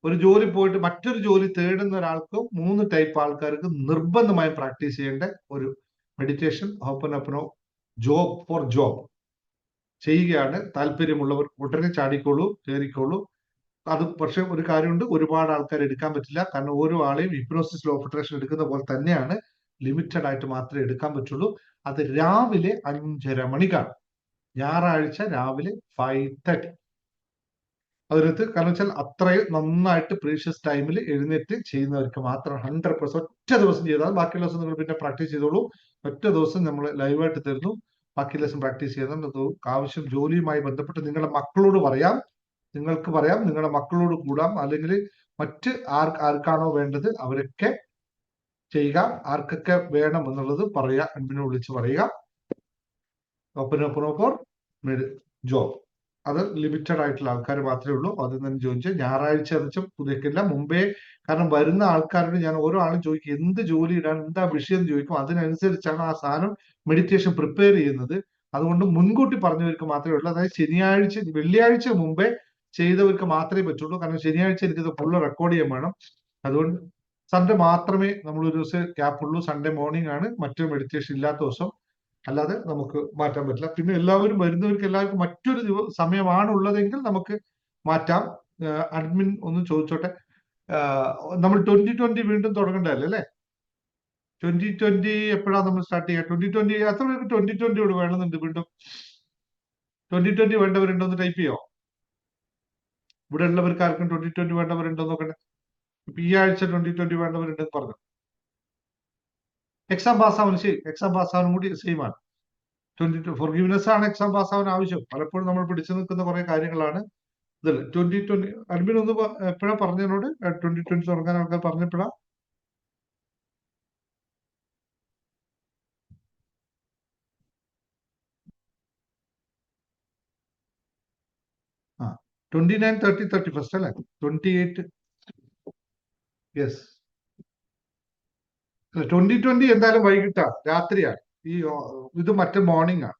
ഒരു ജോലി പോയിട്ട് മറ്റൊരു ജോലി തേടുന്ന ഒരാൾക്ക് 3 ടൈപ്പ് ആൾക്കാർക്ക് നിർബന്ധമായും പ്രാക്ടീസ് ചെയ്യേണ്ട ഒരു മെഡിറ്റേഷൻ ഹോപ്പനപ്പനോ ജോബ് ഫോർ ജോബ് ചെയ്യുകയാണ്. താല്പര്യമുള്ളവർ ഉടനെ ചാടിക്കോളൂ, കയറിക്കോളൂ. അത് പക്ഷെ ഒരു കാര്യമുണ്ട്, ഒരുപാട് ആൾക്കാർ എടുക്കാൻ പറ്റില്ല. കാരണം ഓരോ ആളെയും ഹിപ്നോസിസ് ലോ ഓഫ് അട്രാക്ഷൻ എടുക്കുന്ന പോലെ തന്നെയാണ്, ലിമിറ്റഡ് ആയിട്ട് മാത്രമേ എടുക്കാൻ പറ്റുള്ളൂ. അത് രാവിലെ 5:30 മണിക്കാണ്, ഞായറാഴ്ച രാവിലെ 5:30. അതിനകത്ത് കാരണം വെച്ചാൽ അത്രയും നന്നായിട്ട് പ്രീഷ്യസ് ടൈമിൽ എഴുന്നേറ്റ് ചെയ്യുന്നവർക്ക് മാത്രം 100% ഒറ്റ ദിവസം ചെയ്താൽ, ബാക്കിയുള്ള ദിവസം നിങ്ങൾ പിന്നെ പ്രാക്ടീസ് ചെയ്തോളൂ. ഒറ്റ ദിവസം നമ്മൾ ലൈവായിട്ട് തരുന്നു, ബാക്കി ദിവസം പ്രാക്ടീസ് ചെയ്യുന്നത്. ആവശ്യം ജോലിയുമായി ബന്ധപ്പെട്ട് നിങ്ങളുടെ മക്കളോട് പറയാം, നിങ്ങൾക്ക് പറയാം, നിങ്ങളുടെ മക്കളോട് കൂടാം, അല്ലെങ്കിൽ മറ്റ് ആർക്കാണോ വേണ്ടത് അവരൊക്കെ ചെയ്യുക. ആർക്കൊക്കെ വേണം എന്നുള്ളത് പറയുക, അഡ്മിനെ വിളിച്ച് പറയുക. Open four job. അത് ലിമിറ്റഡ് ആയിട്ടുള്ള ആൾക്കാർ മാത്രമേ ഉള്ളൂ. അത് തന്നെ ചോദിച്ചാൽ ഞായറാഴ്ച വെച്ചാൽ പുതിയക്കില്ല മുമ്പേ. കാരണം വരുന്ന ആൾക്കാരോട് ഞാൻ ഓരോ ആളും ചോദിക്കും എന്ത് ജോലി ഇടാൻ, എന്താ വിഷയം ചോദിക്കും. അതിനനുസരിച്ചാണ് ആ സാധനം മെഡിറ്റേഷൻ പ്രിപ്പയർ ചെയ്യുന്നത്. അതുകൊണ്ട് മുൻകൂട്ടി പറഞ്ഞവർക്ക് മാത്രമേ ഉള്ളൂ. അതായത് വെള്ളിയാഴ്ച മുമ്പേ ചെയ്തവർക്ക് മാത്രമേ പറ്റുള്ളൂ. കാരണം ശനിയാഴ്ച എനിക്കത് ഫുള്ള് റെക്കോർഡ് ചെയ്യാൻ വേണം. അതുകൊണ്ട് സൺഡേ മാത്രമേ നമ്മളൊരു ദിവസം ഗ്യാപ്പ് ഉള്ളൂ. സൺഡേ മോർണിംഗ് ആണ് മറ്റൊരു മെഡിറ്റേഷൻ ഇല്ലാത്ത ദിവസം. അല്ലാതെ നമുക്ക് മാറ്റാൻ പറ്റില്ല. പിന്നെ എല്ലാവരും വരുന്നവർക്ക് എല്ലാവർക്കും മറ്റൊരു സമയമാണ് ഉള്ളതെങ്കിൽ നമുക്ക് മാറ്റാം. അഡ്മിൻ ഒന്ന് ചോദിച്ചോട്ടെ, നമ്മൾ 2020 വീണ്ടും തുടങ്ങണ്ടല്ലേ അല്ലേ? 2020 എപ്പോഴാണ് നമ്മൾ സ്റ്റാർട്ട് ചെയ്യുക? 2020 എത്ര പേർക്ക് 2020 വേണമെന്നുണ്ട്? വീണ്ടും 2020 വേണ്ടവരുണ്ടോ എന്ന് ടൈപ്പ് ചെയ്യോ? ഇവിടെ ഉള്ളവർക്ക് ആർക്കും 2020 വേണ്ടവരുണ്ടോ നോക്കട്ടെ. ഇപ്പൊ ഈ ആഴ്ച 2020 വേണ്ടവരുണ്ടെന്ന് പറഞ്ഞു. എക്സാം പാസ്സാവാൻ ശരി, എക്സാം പാസ്സാവാനും കൂടി സെയിം ആണ്. 22 ഫോർഗീവ്നെസ് ആണ് എക്സാം പാസ്സാവാൻ ആവശ്യം. പലപ്പോഴും നമ്മൾ പിടിച്ചു നിൽക്കുന്ന കുറെ കാര്യങ്ങളാണ് ഇതല്ലേ. 2020 അഡ്മിൻ ഒന്ന് എപ്പോഴാ പറഞ്ഞതിനോട് 2020 തുടങ്ങാൻ ആൾക്കാർ പറഞ്ഞപ്പോഴാ? 29, 30, 31 അല്ലേ? 28 യെസ്. 2020 എന്തായാലും വൈകിട്ടാണ്, രാത്രിയാണ്. ഇത് മറ്റേ മോർണിംഗ് ആണ്.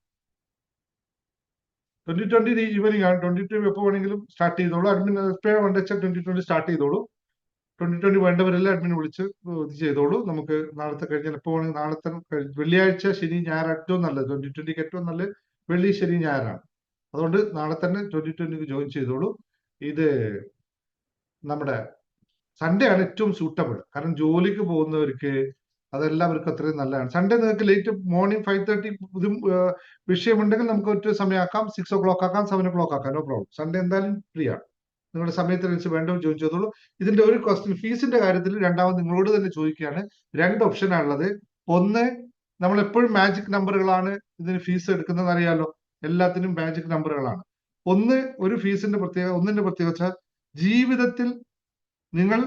2020 ഈവനിങ് ആണ്. 2020 എപ്പോൾ വേണമെങ്കിലും സ്റ്റാർട്ട് ചെയ്തോളൂ. അഡ്മിൻ എപ്പോഴാണ് വേണ്ട വെച്ചാൽ 2020 സ്റ്റാർട്ട് ചെയ്തോളൂ. 2020 വേണ്ടവരെല്ലാം അഡ്മിൻ വിളിച്ച് ഇത് ചെയ്തോളൂ. നമുക്ക് നാളത്തെ കഴിഞ്ഞാൽ എപ്പോൾ വേണമെങ്കിൽ നാളത്തെ വെള്ളിയാഴ്ച, ശനി, ഞായർ ഏറ്റവും നല്ലത്. 2020ക്ക് ഏറ്റവും നല്ലത് വെള്ളി, ശനി, ഞായറാണ്. അതുകൊണ്ട് നാളെ തന്നെ 2020ക്ക് ജോയിൻ ചെയ്തോളൂ. ഇത് നമ്മുടെ സൺഡേ ആണ് ഏറ്റവും സൂട്ടബിൾ. കാരണം ജോലിക്ക് പോകുന്നവർക്ക് അതെല്ലാവർക്കും അത്രയും നല്ലതാണ്. സൺഡേ നിങ്ങൾക്ക് ലേറ്റ് മോർണിംഗ് 5:30 ഇതും വിഷയമുണ്ടെങ്കിൽ നമുക്ക് ഒറ്റ സമയമാക്കാം. 6 o'clock ആക്കാം, 7 o'clock ആക്കാം. No problem. സൺഡേ എന്തായാലും ഫ്രീ ആണ്. നിങ്ങളുടെ സമയത്തിനനുസരിച്ച് വേണ്ടവർ ജോയിൻ ചെയ്തോളൂ. ഇതിന്റെ ഒരു ക്വസ്റ്റ്യൻ ഫീസിന്റെ കാര്യത്തിൽ രണ്ടാമത് നിങ്ങളോട് തന്നെ ചോദിക്കുകയാണ്. 2 ഓപ്ഷനാണുള്ളത്. ഒന്ന്, നമ്മൾ എപ്പോഴും മാജിക് നമ്പറുകളാണ് ഇതിന് ഫീസ് എടുക്കുന്നത് അറിയാലോ. എല്ലാത്തിനും മാജിക് നമ്പറുകളാണ്. ഒരു ഫീസിന്റെ ഒന്നിന്റെ പ്രത്യേകത ജീവിതത്തിൽ നിങ്ങൾ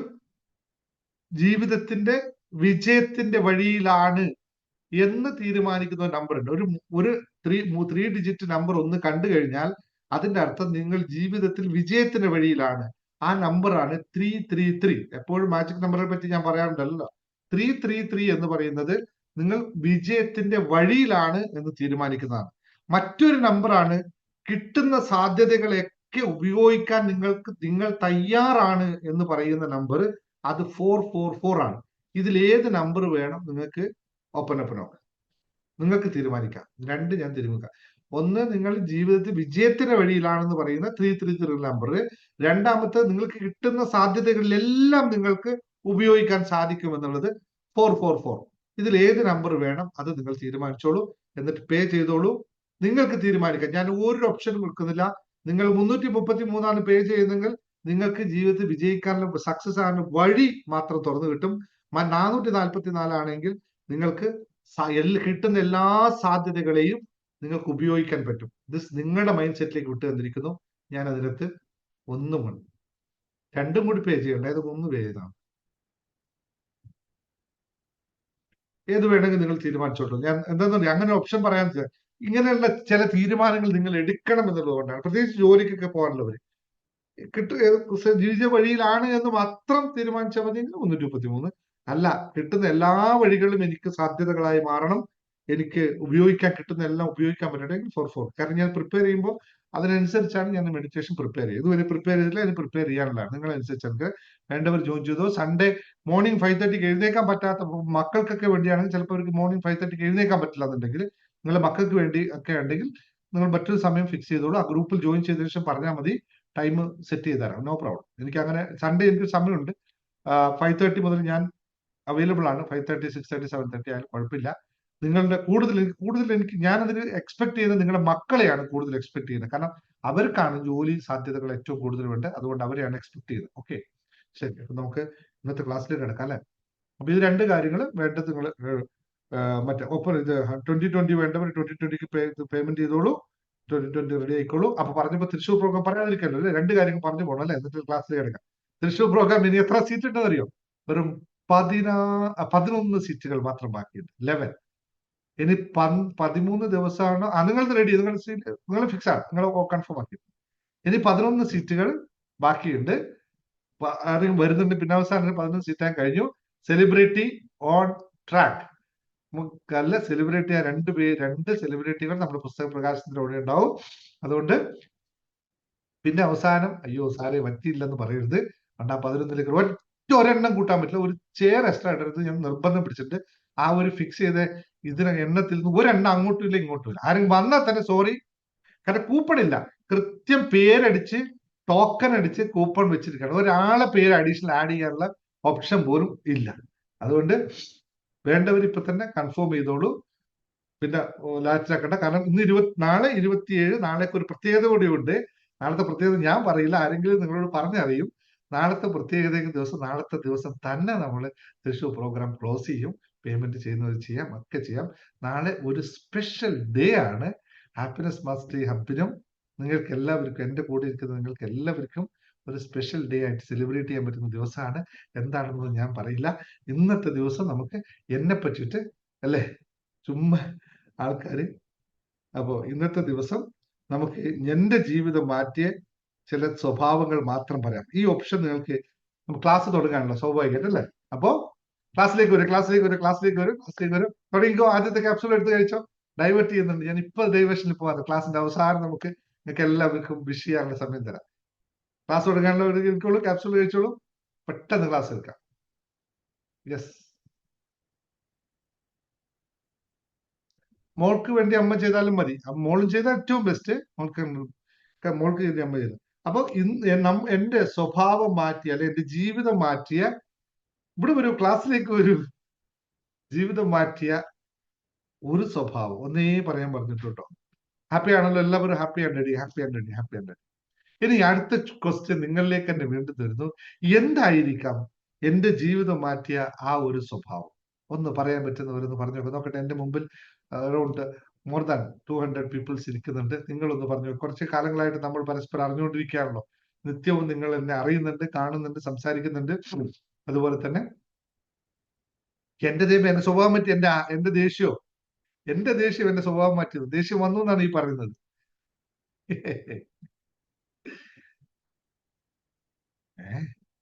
ജീവിതത്തിന്റെ വിജയത്തിന്റെ വഴിയിലാണ് എന്ന് തീരുമാനിക്കുന്ന നമ്പർ ഉണ്ട്. ഒരു 3 ഡിജിറ്റ് നമ്പർ ഒന്ന് കണ്ടു കഴിഞ്ഞാൽ അതിന്റെ അർത്ഥം നിങ്ങൾ ജീവിതത്തിൽ വിജയത്തിന്റെ വഴിയിലാണ്. ആ നമ്പറാണ് 333. എപ്പോഴും മാജിക് നമ്പറിനെ പറ്റി ഞാൻ പറയാറുണ്ടല്ലോ. 333 എന്ന് പറയുന്നത് നിങ്ങൾ വിജയത്തിന്റെ വഴിയിലാണ് എന്ന് തീരുമാനിക്കുന്നതാണ്. മറ്റൊരു നമ്പറാണ് കിട്ടുന്ന സാധ്യതകളെയൊക്കെ ഉപയോഗിക്കാൻ നിങ്ങൾ തയ്യാറാണ് എന്ന് പറയുന്ന നമ്പർ. അത് 444 ആണ്. ഇതിൽ ഏത് നമ്പർ വേണം നിങ്ങൾക്ക് ഓപ്പൺ നോക്കാം, നിങ്ങൾക്ക് തീരുമാനിക്കാം. 2 ഞാൻ തീരുമാനിക്കാം. ഒന്ന്, നിങ്ങൾ ജീവിതത്തിൽ വിജയത്തിന്റെ വഴിയിലാണെന്ന് പറയുന്ന 333 നമ്പർ. രണ്ടാമത്തെ, നിങ്ങൾക്ക് കിട്ടുന്ന സാധ്യതകളിലെല്ലാം നിങ്ങൾക്ക് ഉപയോഗിക്കാൻ സാധിക്കും എന്നുള്ളത് 444. ഇതിൽ ഏത് നമ്പർ വേണം അത് നിങ്ങൾ തീരുമാനിച്ചോളൂ. എന്നിട്ട് പേ ചെയ്തോളൂ. നിങ്ങൾക്ക് തീരുമാനിക്കാം. ഞാൻ ഒരു ഓപ്ഷനും കൊടുക്കുന്നില്ല. നിങ്ങൾ 333 പേ ചെയ്യുന്നെങ്കിൽ നിങ്ങൾക്ക് ജീവിതത്തിൽ വിജയിക്കാനുള്ള സക്സസ് ആകാനുള്ള വഴി മാത്രം തുറന്നു കിട്ടും. 444 ആണെങ്കിൽ നിങ്ങൾക്ക് കിട്ടുന്ന എല്ലാ സാധ്യതകളെയും നിങ്ങൾക്ക് ഉപയോഗിക്കാൻ പറ്റും. ഇത് നിങ്ങളുടെ മൈൻഡ് സെറ്റിലേക്ക് വിട്ടു തന്നിരിക്കുന്നു. ഞാൻ അതിനകത്ത് 1 മണി 2 കൂടി പേ ചെയ്യണ്ട. ഇത് 1 പേ ചെയ്താണ്. ഏത് വേണമെങ്കിൽ നിങ്ങൾ തീരുമാനിച്ചോളൂ. ഞാൻ എന്താണെന്ന് പറയാം, അങ്ങനെ ഓപ്ഷൻ പറയാൻ ഇങ്ങനെയുള്ള ചില തീരുമാനങ്ങൾ നിങ്ങൾ എടുക്കണം എന്നുള്ളതുകൊണ്ടാണ്. പ്രത്യേകിച്ച് ജോലിക്കൊക്കെ പോകാനുള്ളവര് ജീവിത വഴിയിലാണ് എന്ന് മാത്രം തീരുമാനിച്ചാൽ മതി. 333 അല്ല, കിട്ടുന്ന എല്ലാ വഴികളും എനിക്ക് സാധ്യതകളായി മാറണം, എനിക്ക് കിട്ടുന്ന എല്ലാം ഉപയോഗിക്കാൻ പറ്റണമെങ്കിൽ 444. കാരണം ഞാൻ പ്രിപ്പയർ ചെയ്യുമ്പോൾ അതിനനുസരിച്ചാണ് ഞാൻ മെഡിറ്റേഷൻ പ്രിപ്പയർ ചെയ്യുന്നത്. ഇതുവരെ പ്രിപ്പയർ ചെയ്തില്ല, അതിന് പ്രിപ്പയർ ചെയ്യാനുള്ളതാണ്. നിങ്ങളനുസരിച്ച് എനിക്ക് വേണ്ടവർ ജോയിൻ ചെയ്തോ. സൺഡേ മോർണിംഗ് 5:30 എഴുന്നേക്കാൻ പറ്റാത്ത മക്കൾക്കൊക്കെ വേണ്ടിയാണെങ്കിൽ, ചിലപ്പോൾ അവർക്ക് മോർണിംഗ് 5:30 എഴുന്നേക്കാൻ പറ്റില്ല എന്നുണ്ടെങ്കിൽ, നിങ്ങളുടെ മക്കൾക്ക് വേണ്ടി ഒക്കെ ഉണ്ടെങ്കിൽ നിങ്ങൾ മറ്റൊരു സമയം ഫിക്സ് ചെയ്തോളൂ. ആ ഗ്രൂപ്പിൽ ജോയിൻ ചെയ്തതിനു ശേഷം പറഞ്ഞാൽ മതി, ടൈം സെറ്റ് ചെയ്ത് തരാം. No problem. എനിക്ക് അങ്ങനെ സൺഡേ എനിക്ക് സമയമുണ്ട്. 5:30 മുതൽ ഞാൻ അവൈലബിൾ ആണ്. 5:30, 6:30, 7:30 ആയാലും കുഴപ്പമില്ല. നിങ്ങളുടെ കൂടുതൽ എനിക്ക് ഞാനതിന് എക്സ്പെക്ട് ചെയ്യുന്നത് നിങ്ങളുടെ മക്കളെയാണ് കൂടുതൽ എക്സ്പെക്ട് ചെയ്യുന്നത്. കാരണം അവർക്കാണ് ജോലി സാധ്യതകൾ ഏറ്റവും കൂടുതൽ വേണ്ടത്. അതുകൊണ്ട് അവരെയാണ് എക്സ്പെക്ട് ചെയ്യുന്നത്. ഓക്കെ, ശരി. അപ്പൊ നമുക്ക് ഇന്നത്തെ ക്ലാസ്സിലേക്ക് കിടക്കാം അല്ലെ. അപ്പൊ ഇത് 2 കാര്യങ്ങൾ വേണ്ടത്. നിങ്ങൾ മറ്റേ ഒപ്പം ഇത് 2020 വേണ്ടവർ 2020ക്ക് പേയ്മെന്റ് ചെയ്തോളൂ. 2020 റെഡി ആയിക്കോളൂ. അപ്പൊ പറഞ്ഞപ്പോ തൃശ്ശൂർ പ്രോഗ്രാം പറയാതിരിക്കല്ലോ അല്ലെ. 2 കാര്യങ്ങൾ പറഞ്ഞു പോകണം അല്ലെ. എന്നിട്ട് ക്ലാസ്സിലേക്ക് കിടക്കാം. തൃശ്ശൂർ പ്രോഗ്രാം ഇനി എത്ര സീറ്റ് ഉണ്ടെന്ന് അറിയോ? വെറും 11 സീറ്റുകൾ മാത്രം ബാക്കിയുണ്ട്. 11. ഇനി 13 ദിവസമാണ്. നിങ്ങൾ റെഡി, നിങ്ങൾ ഫിക്സ് ആണ്, നിങ്ങൾ കൺഫേം ആക്കി. ഇനി 11 സീറ്റുകൾ ബാക്കിയുണ്ട്. ആരെങ്കിലും വരുന്നുണ്ട്. പിന്നെ അവസാനം 11 സീറ്റാൻ കഴിഞ്ഞു. Celebrity on track. നല്ല സെലിബ്രിറ്റി 2 സെലിബ്രിറ്റികൾ നമ്മുടെ പുസ്തക പ്രകാശനത്തിലൂടെ ഉണ്ടാവും. അതുകൊണ്ട് പിന്നെ അവസാനം അയ്യോ സാറേ പറ്റിയില്ലെന്ന് പറയരുത്. 11 ഒരെണ്ണം കൂട്ടാൻ പറ്റില്ല. ഒരു ചെയർ എക്സ്ട്രാ ഇടരുത്. ഞാൻ നിർബന്ധം പിടിച്ചിട്ട് ആ ഒരു ഫിക്സ് ചെയ്ത എണ്ണത്തിൽ നിന്ന് ഒരെണ്ണം അങ്ങോട്ടും ഇല്ല ഇങ്ങോട്ടും ഇല്ല. ആരും വന്നാൽ തന്നെ സോറി, കാരണം കൂപ്പൺ ഇല്ല. കൃത്യം പേരടിച്ച് ടോക്കൺ അടിച്ച് കൂപ്പൺ വെച്ചിരിക്കണം. ഒരാളെ പേര് അഡീഷണൽ ആഡ് ചെയ്യാനുള്ള ഓപ്ഷൻ പോലും ഇല്ല. അതുകൊണ്ട് വേണ്ടവർ ഇപ്പൊ തന്നെ കൺഫേം ചെയ്തോളൂ. പിന്നെ ലാറ്റാക്കണ്ട. കാരണം നാളെ 27. നാളേക്ക് ഒരു പ്രത്യേകത കൂടി ഉണ്ട്. നാളത്തെ പ്രത്യേകത ഞാൻ പറയില്ല, ആരെങ്കിലും നിങ്ങളോട് പറഞ്ഞറിയും. നാളത്തെ നാളത്തെ ദിവസം തന്നെ നമ്മൾ തൃശ്ശൂർ പ്രോഗ്രാം ക്ലോസ് ചെയ്യും. പേയ്മെന്റ് ചെയ്യുന്നത് ചെയ്യാം, ഒക്കെ ചെയ്യാം. നാളെ ഒരു സ്പെഷ്യൽ ഡേ ആണ്. ഹാപ്പിനെസ് മാസ്റ്ററി ഹബിനും നിങ്ങൾക്ക് എല്ലാവർക്കും, എന്റെ കൂടെ ഇരിക്കുന്ന നിങ്ങൾക്ക് എല്ലാവർക്കും ഒരു സ്പെഷ്യൽ ഡേ ആയിട്ട് സെലിബ്രേറ്റ് ചെയ്യാൻ പറ്റുന്ന ദിവസമാണ്. എന്താണെന്ന് ഞാൻ പറയില്ല. ഇന്നത്തെ ദിവസം നമുക്ക് എന്നെ പറ്റിയിട്ട് അല്ലേ ചുമ്മാ ആൾക്കാര്. അപ്പോ ഇന്നത്തെ ദിവസം നമുക്ക് എന്റെ ജീവിതം മാറ്റിയ ചില സ്വഭാവങ്ങൾ മാത്രം പറയാം. ഈ ഓപ്ഷൻ നിങ്ങൾക്ക് ക്ലാസ് തുടങ്ങാനുള്ള സ്വാഭാവികമായിട്ട് അല്ലേ? അപ്പോ ക്ലാസ്സിലേക്ക് വരും, തുടങ്ങിക്കോ. ആദ്യത്തെ ക്യാപ്സൂൾ എടുത്ത് കഴിച്ചോ. ഡൈവേർട്ട് ചെയ്യുന്നുണ്ട് ഞാൻ. ഇപ്പൊ ഡൈവേഷനിൽ പോകാതെ ക്ലാസിന്റെ അവസാനം നമുക്ക് നിങ്ങൾക്ക് എല്ലാവർക്കും വിഷ് ചെയ്യാനുള്ള സമയം തരാം. ക്ലാസ് തുടങ്ങാനുള്ള ഇരിക്കുള്ളൂ, ക്യാപ്സൂൾ കഴിച്ചോളൂ, പെട്ടെന്ന് ക്ലാസ് എടുക്കാം. യെസ്, മോൾക്ക് വേണ്ടി അമ്മ ചെയ്താലും മതി. മോളും ചെയ്താൽ ഏറ്റവും ബെസ്റ്റ്. മോൾക്ക് വേണ്ടി അമ്മ ചെയ്തു. അപ്പൊ എന്റെ സ്വഭാവം മാറ്റിയ, അല്ലെ എന്റെ ജീവിതം മാറ്റിയ, ഇവിടെ ഒരു ക്ലാസ്സിലേക്ക് ഒരു ജീവിതം മാറ്റിയ ഒരു സ്വഭാവം ഒന്നേ പറയാൻ പറഞ്ഞിട്ടുണ്ടോ? ഹാപ്പി ആണല്ലോ എല്ലാവരും? Happy and ready, happy and ready, happy and ready. ഇനി അടുത്ത ക്വസ്റ്റ്യൻ നിങ്ങളിലേക്ക് തന്നെ വീണ്ടും തരുന്നു. എന്തായിരിക്കാം എന്റെ ജീവിതം മാറ്റിയ ആ ഒരു സ്വഭാവം? ഒന്ന് പറയാൻ പറ്റുന്നവരൊന്ന് പറഞ്ഞു നോക്കട്ടെ. എന്റെ മുമ്പിൽ അറൗണ്ട് മോർ ദാൻ 200 പീപ്പിൾസ് ഇരിക്കുന്നുണ്ട്. നിങ്ങളൊന്ന് പറഞ്ഞു. കുറച്ച് കാലങ്ങളായിട്ട് നമ്മൾ പരസ്പരം അറിഞ്ഞുകൊണ്ടിരിക്കുകയാണല്ലോ. നിത്യവും നിങ്ങൾ എന്നെ അറിയുന്നുണ്ട്, കാണുന്നുണ്ട്, സംസാരിക്കുന്നുണ്ട്. അതുപോലെ തന്നെ എന്റെ ദൈവം എന്റെ സ്വഭാവം മാറ്റി, എന്റെ ദേഷ്യം എന്റെ സ്വഭാവം മാറ്റിയത്. ദേഷ്യം വന്നു എന്നാണ് ഈ പറയുന്നത്.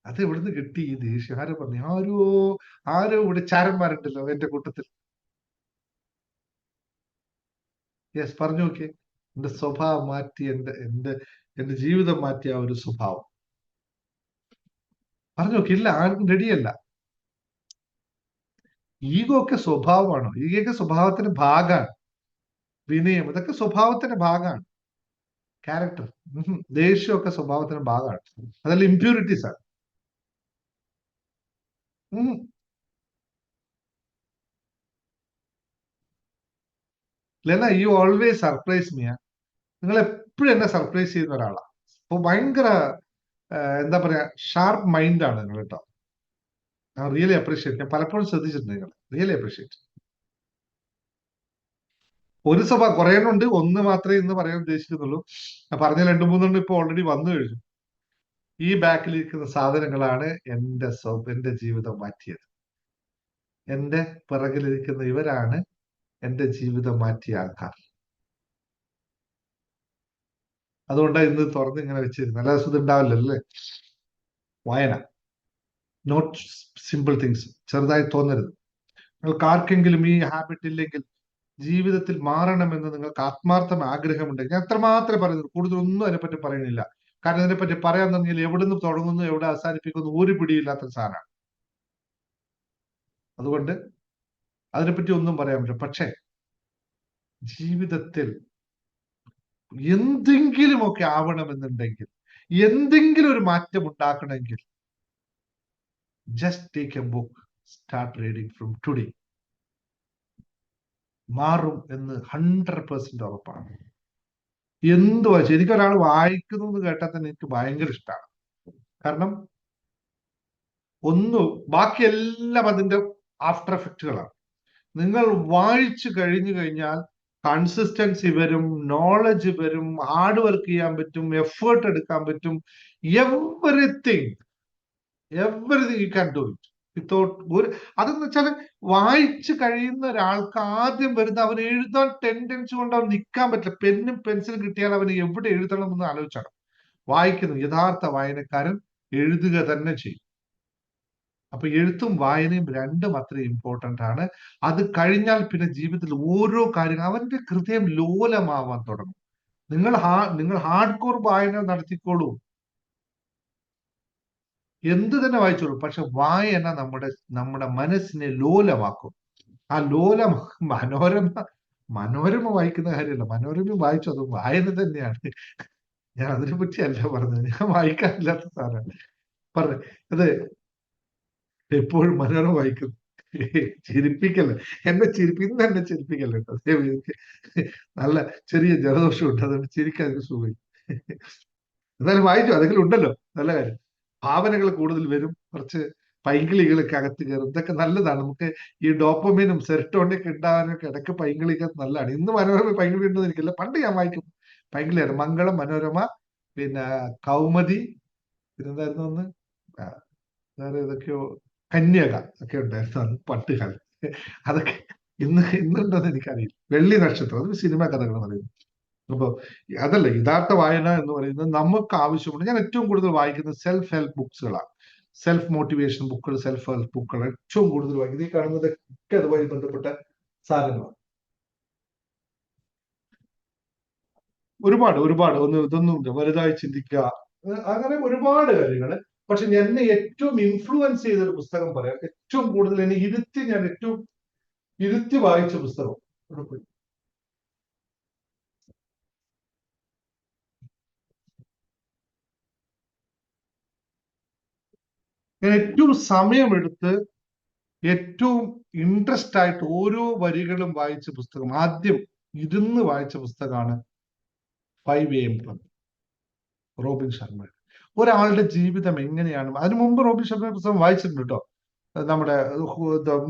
അത് എവിടുന്ന് കിട്ടി ഈ ദേഷ്യം? ആരോ പറഞ്ഞു? ആരോ ഇവിടെ ചാരന്മാരുണ്ടല്ലോ എന്റെ കൂട്ടത്തിൽ. യെസ്, പറഞ്ഞു നോക്കിയേ. എന്റെ സ്വഭാവം മാറ്റി, എന്റെ ജീവിതം മാറ്റിയ ആ ഒരു സ്വഭാവം പറഞ്ഞു നോക്കി. ഇല്ല, ആർക്കും റെഡിയല്ല. ഈഗോ ഒക്കെ സ്വഭാവമാണോ? ഈഗൊക്കെ സ്വഭാവത്തിന്റെ ഭാഗമാണ്. വിനയം, ഇതൊക്കെ സ്വഭാവത്തിന്റെ ഭാഗമാണ്. ക്യാരക്ടർ, ദേഷ്യമൊക്കെ സ്വഭാവത്തിന്റെ ഭാഗമാണ്. അതെല്ലാം ഇംപ്യൂരിറ്റീസ് ആണ്. Lena, you always surprise me. നിങ്ങൾ എപ്പോഴും എന്നെ സർപ്രൈസ് ചെയ്യുന്ന ഒരാളാണ്. അപ്പൊ ഭയങ്കര എന്താ പറയാ, ഷാർപ്പ് മൈൻഡാണ് നിങ്ങൾ കേട്ടോ. ഞാൻ റിയലി അപ്രീഷിയേറ്റ്. ഞാൻ പലപ്പോഴും ശ്രദ്ധിച്ചിട്ടുണ്ട് നിങ്ങൾ. Really appreciate. ഒരു സഭ കുറേ ഉണ്ട്, ഒന്ന് മാത്രമേ ഇന്ന് പറയാൻ ഉദ്ദേശിക്കുന്നുള്ളൂ. ഞാൻ പറഞ്ഞ 2-3 ഇപ്പൊ ഓൾറെഡി വന്നു കഴിഞ്ഞു. ഈ ബാക്കിലിരിക്കുന്ന സാധനങ്ങളാണ് എന്റെ ജീവിതം മാറ്റിയത്. എന്റെ പിറകിലിരിക്കുന്ന ഇവരാണ് എന്റെ ജീവിതം മാറ്റിയ ആൾക്കാർ. അതുകൊണ്ടാണ് ഇന്ന് തുറന്ന് ഇങ്ങനെ വെച്ചിരുന്നത്. നല്ല രസം ഉണ്ടാവില്ലല്ലോ അല്ലേ? വായന, നോട്ട് സിമ്പിൾ തിങ്സ്. ചെറുതായി തോന്നരുത്. നിങ്ങൾക്ക് ആർക്കെങ്കിലും ഈ ഹാബിറ്റ് ഇല്ലെങ്കിൽ, ജീവിതത്തിൽ മാറണമെന്ന് നിങ്ങൾക്ക് ആത്മാർത്ഥം ആഗ്രഹമുണ്ടെങ്കിൽ, ഞാൻ എത്രമാത്രം പറയുന്നത്, കൂടുതലൊന്നും അതിനെപ്പറ്റി പറയുന്നില്ല. കാരണം ഇതിനെപ്പറ്റി പറയാൻ തുടങ്ങിയാൽ എവിടുന്ന് തുടങ്ങുന്നു, എവിടെ അവസാനിപ്പിക്കുന്നു, ഒരു പിടിയില്ലാത്ത സാധനമാണ്. അതുകൊണ്ട് അതിനെപ്പറ്റി ഒന്നും പറയാൻ പറ്റില്ല. പക്ഷേ ജീവിതത്തിൽ എന്തെങ്കിലുമൊക്കെ ആവണമെന്നുണ്ടെങ്കിൽ, എന്തെങ്കിലും ഒരു മാറ്റം ഉണ്ടാക്കണമെങ്കിൽ, just take A book, start reading from today. മാറും എന്ന് 100% ഉറപ്പാണ്. എന്ത് വായിച്ചു, എനിക്കൊരാൾ വായിക്കുന്നു എന്ന് കേട്ടാൽ തന്നെ എനിക്ക് ഭയങ്കര ഇഷ്ടമാണ്. കാരണം ബാക്കിയെല്ലാം അതിന്റെ ആഫ്റ്റർ എഫക്റ്റുകളാണ്. നിങ്ങൾ വായിച്ചു കഴിഞ്ഞു കഴിഞ്ഞാൽ കൺസിസ്റ്റൻസി വരും, നോളജ് വരും, ഹാർഡ് വർക്ക് ചെയ്യാൻ പറ്റും, എഫേർട്ട് എടുക്കാൻ പറ്റും. Everything you can do it without അതെന്ന് വെച്ചാൽ, വായിച്ചു കഴിയുന്ന ഒരാൾക്ക് ആദ്യം വരുന്ന, അവന് എഴുതാൻ ടെൻഡൻസി കൊണ്ട് അവൻ നിൽക്കാൻ പറ്റില്ല. പെന്നും പെൻസിലും കിട്ടിയാൽ അവന് എവിടെ എഴുതണം എന്ന് ആലോചിച്ചാണ്. വായിക്കുന്നു യഥാർത്ഥ വായനക്കാരൻ എഴുതുക തന്നെ ചെയ്യും. അപ്പൊ എഴുത്തും വായനയും രണ്ടും അത്രയും ഇമ്പോർട്ടന്റ് ആണ്. അത് കഴിഞ്ഞാൽ പിന്നെ ജീവിതത്തിൽ ഓരോ കാര്യങ്ങൾ അവന്റെ ഹൃദയം ലോലമാവാൻ തുടങ്ങും. നിങ്ങൾ ഹാർഡ് കോർ വായന നടത്തിക്കോളൂ, എന്ത് തന്നെ വായിച്ചോളൂ. പക്ഷെ വായന നമ്മുടെ മനസ്സിനെ ലോലമാക്കും. ആ മനോരമ വായിക്കുന്ന കാര്യമല്ല, മനോരമ വായിച്ചു, അത് വായന തന്നെയാണ്. ഞാൻ അതിനെ പറ്റിയല്ല പറഞ്ഞത്. ഞാൻ വായിക്കാനില്ലാത്ത സാധനമാണ് പറഞ്ഞത്. അത് എപ്പോഴും മനോരമ വായിക്കുന്നു. ചിരിപ്പിക്കല്ലേ എന്നെ, ഇന്ന് എന്നെ ചിരിപ്പിക്കല്ലേ കേട്ടോ. നല്ല ചെറിയ ജലദോഷം ഉണ്ട്, അതുകൊണ്ട് ചിരിക്കാൻ സുഖം. എന്നാലും വായിച്ചു, അതെങ്കിലും ഉണ്ടല്ലോ, നല്ല കാര്യം. ഭാവനകൾ കൂടുതൽ വരും, കുറച്ച് പൈങ്കിളികളൊക്കെ അകത്ത് കയറും. ഇതൊക്കെ നല്ലതാണ്. നമുക്ക് ഈ ഡോപ്പമീനും സെറട്ടോണിനൊക്കെ ഉണ്ടാകാനൊക്കെ ഇടയ്ക്ക് പൈങ്കിളിക്ക് നല്ലതാണ്. ഇന്ന് മനോരമ പൈങ്കിളി ഉണ്ടെന്ന് എനിക്കില്ല. പണ്ട് ഞാൻ വായിക്കും പൈങ്കിളിയാണ്. മംഗളം, മനോരമ, പിന്നെ കൗമുദി, പിന്നെന്തായിരുന്നു ഒന്ന് വേറെ ഏതൊക്കെയോ, കന്യക ഒക്കെ ഉണ്ടായിരുന്നു അന്ന് പണ്ട് കാലത്ത്. അതൊക്കെ ഇന്നുണ്ടോന്ന് എനിക്കറിയില്ല. വെള്ളി നക്ഷത്രം, അത് സിനിമ കഥകൾ പറയുന്നു. അപ്പൊ അതല്ല യഥാർത്ഥ വായന എന്ന് പറയുന്നത് നമുക്ക് ആവശ്യമുണ്ട്. ഞാൻ ഏറ്റവും കൂടുതൽ വായിക്കുന്നത് സെൽഫ് ഹെൽപ്പ് ബുക്സുകളാണ്. സെൽഫ് മോട്ടിവേഷൻ ബുക്കുകൾ, സെൽഫ് ഹെൽപ്പ് ബുക്കുകൾ ഏറ്റവും കൂടുതൽ വായിക്കുന്നത്. ഈ കാണുന്നതൊക്കെ അതുമായി ബന്ധപ്പെട്ട സാധനങ്ങളാണ്. ഒരുപാട് ഇതൊന്നും വലുതായി ചിന്തിക്കുക, അങ്ങനെ ഒരുപാട് കാര്യങ്ങൾ. പക്ഷെ എന്നെ ഏറ്റവും ഇൻഫ്ലുവൻസ് ചെയ്തൊരു പുസ്തകം പറയാം. ഏറ്റവും കൂടുതൽ എന്നെ ഞാൻ ഏറ്റവും ഇരുത്തി വായിച്ച പുസ്തകം ഞാൻ ഏറ്റവും സമയമെടുത്ത് ഏറ്റവും ഇൻട്രസ്റ്റ് ആയിട്ട് ഓരോ വരികളും വായിച്ച പുസ്തകം, ആദ്യം ഇരുന്ന് വായിച്ച പുസ്തകമാണ് 5 AM Club, റോബിൻ ശർമ്മ. ഒരാളുടെ ജീവിതം എങ്ങനെയാണ്, അതിനു മുമ്പ് റോബിൻ ശർമ്മ പുസ്തകം വായിച്ചിട്ടുണ്ട് കേട്ടോ. നമ്മുടെ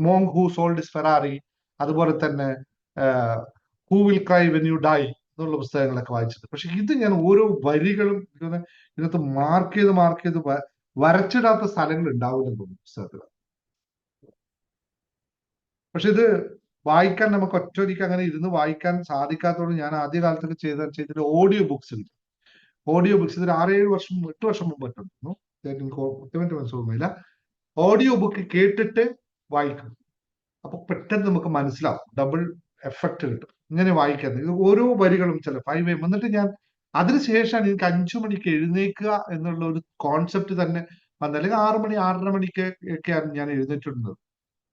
മോങ് ഹൂ സോൾഡ് ഹിസ് ഫെറാറി, അതുപോലെ തന്നെ who will cry when you dye എന്നുള്ള പുസ്തകങ്ങളൊക്കെ വായിച്ചിട്ടുണ്ട്. പക്ഷെ ഇത് ഞാൻ ഓരോ വരികളും ഇതിനകത്ത് മാർക്ക് ചെയ്ത് വരച്ചിടാത്ത സ്ഥലങ്ങൾ ഉണ്ടാവില്ലെന്ന് തോന്നുന്നു പുസ്തകത്തിൽ. പക്ഷെ ഇത് വായിക്കാൻ നമുക്ക് ഒറ്റയടിക്ക് അങ്ങനെ ഇരുന്ന് വായിക്കാൻ സാധിക്കാത്തതുകൊണ്ട് ഞാൻ ആദ്യ കാലത്തൊക്കെ ചെയ്തിട്ട് ഓഡിയോ ബുക്സ് ഉണ്ട്. ഓഡിയോ ബുക്സ് ഇതിൽ 6-7 വർഷം 8 വർഷം മുമ്പ് പറ്റുന്നു, കൃത്യമായിട്ട് മനസ്സിലാവുന്നില്ല. ഓഡിയോ ബുക്ക് കേട്ടിട്ട് വായിക്കും. അപ്പൊ പെട്ടെന്ന് നമുക്ക് മനസ്സിലാവും, ഡബിൾ എഫക്ട് കിട്ടും ഇങ്ങനെ വായിക്കാൻ. ഇത് ഓരോ വരികളും ചില 5 AM. എന്നിട്ട് ഞാൻ അതിനുശേഷമാണ് എനിക്ക് 5 മണിക്ക് എഴുന്നേക്കുക എന്നുള്ള ഒരു കോൺസെപ്റ്റ് തന്നെ വന്നത്. അല്ലെങ്കിൽ 6 മണി 6:30 മണിക്ക് ഒക്കെയാണ് ഞാൻ എഴുന്നേറ്റിരുന്നത്.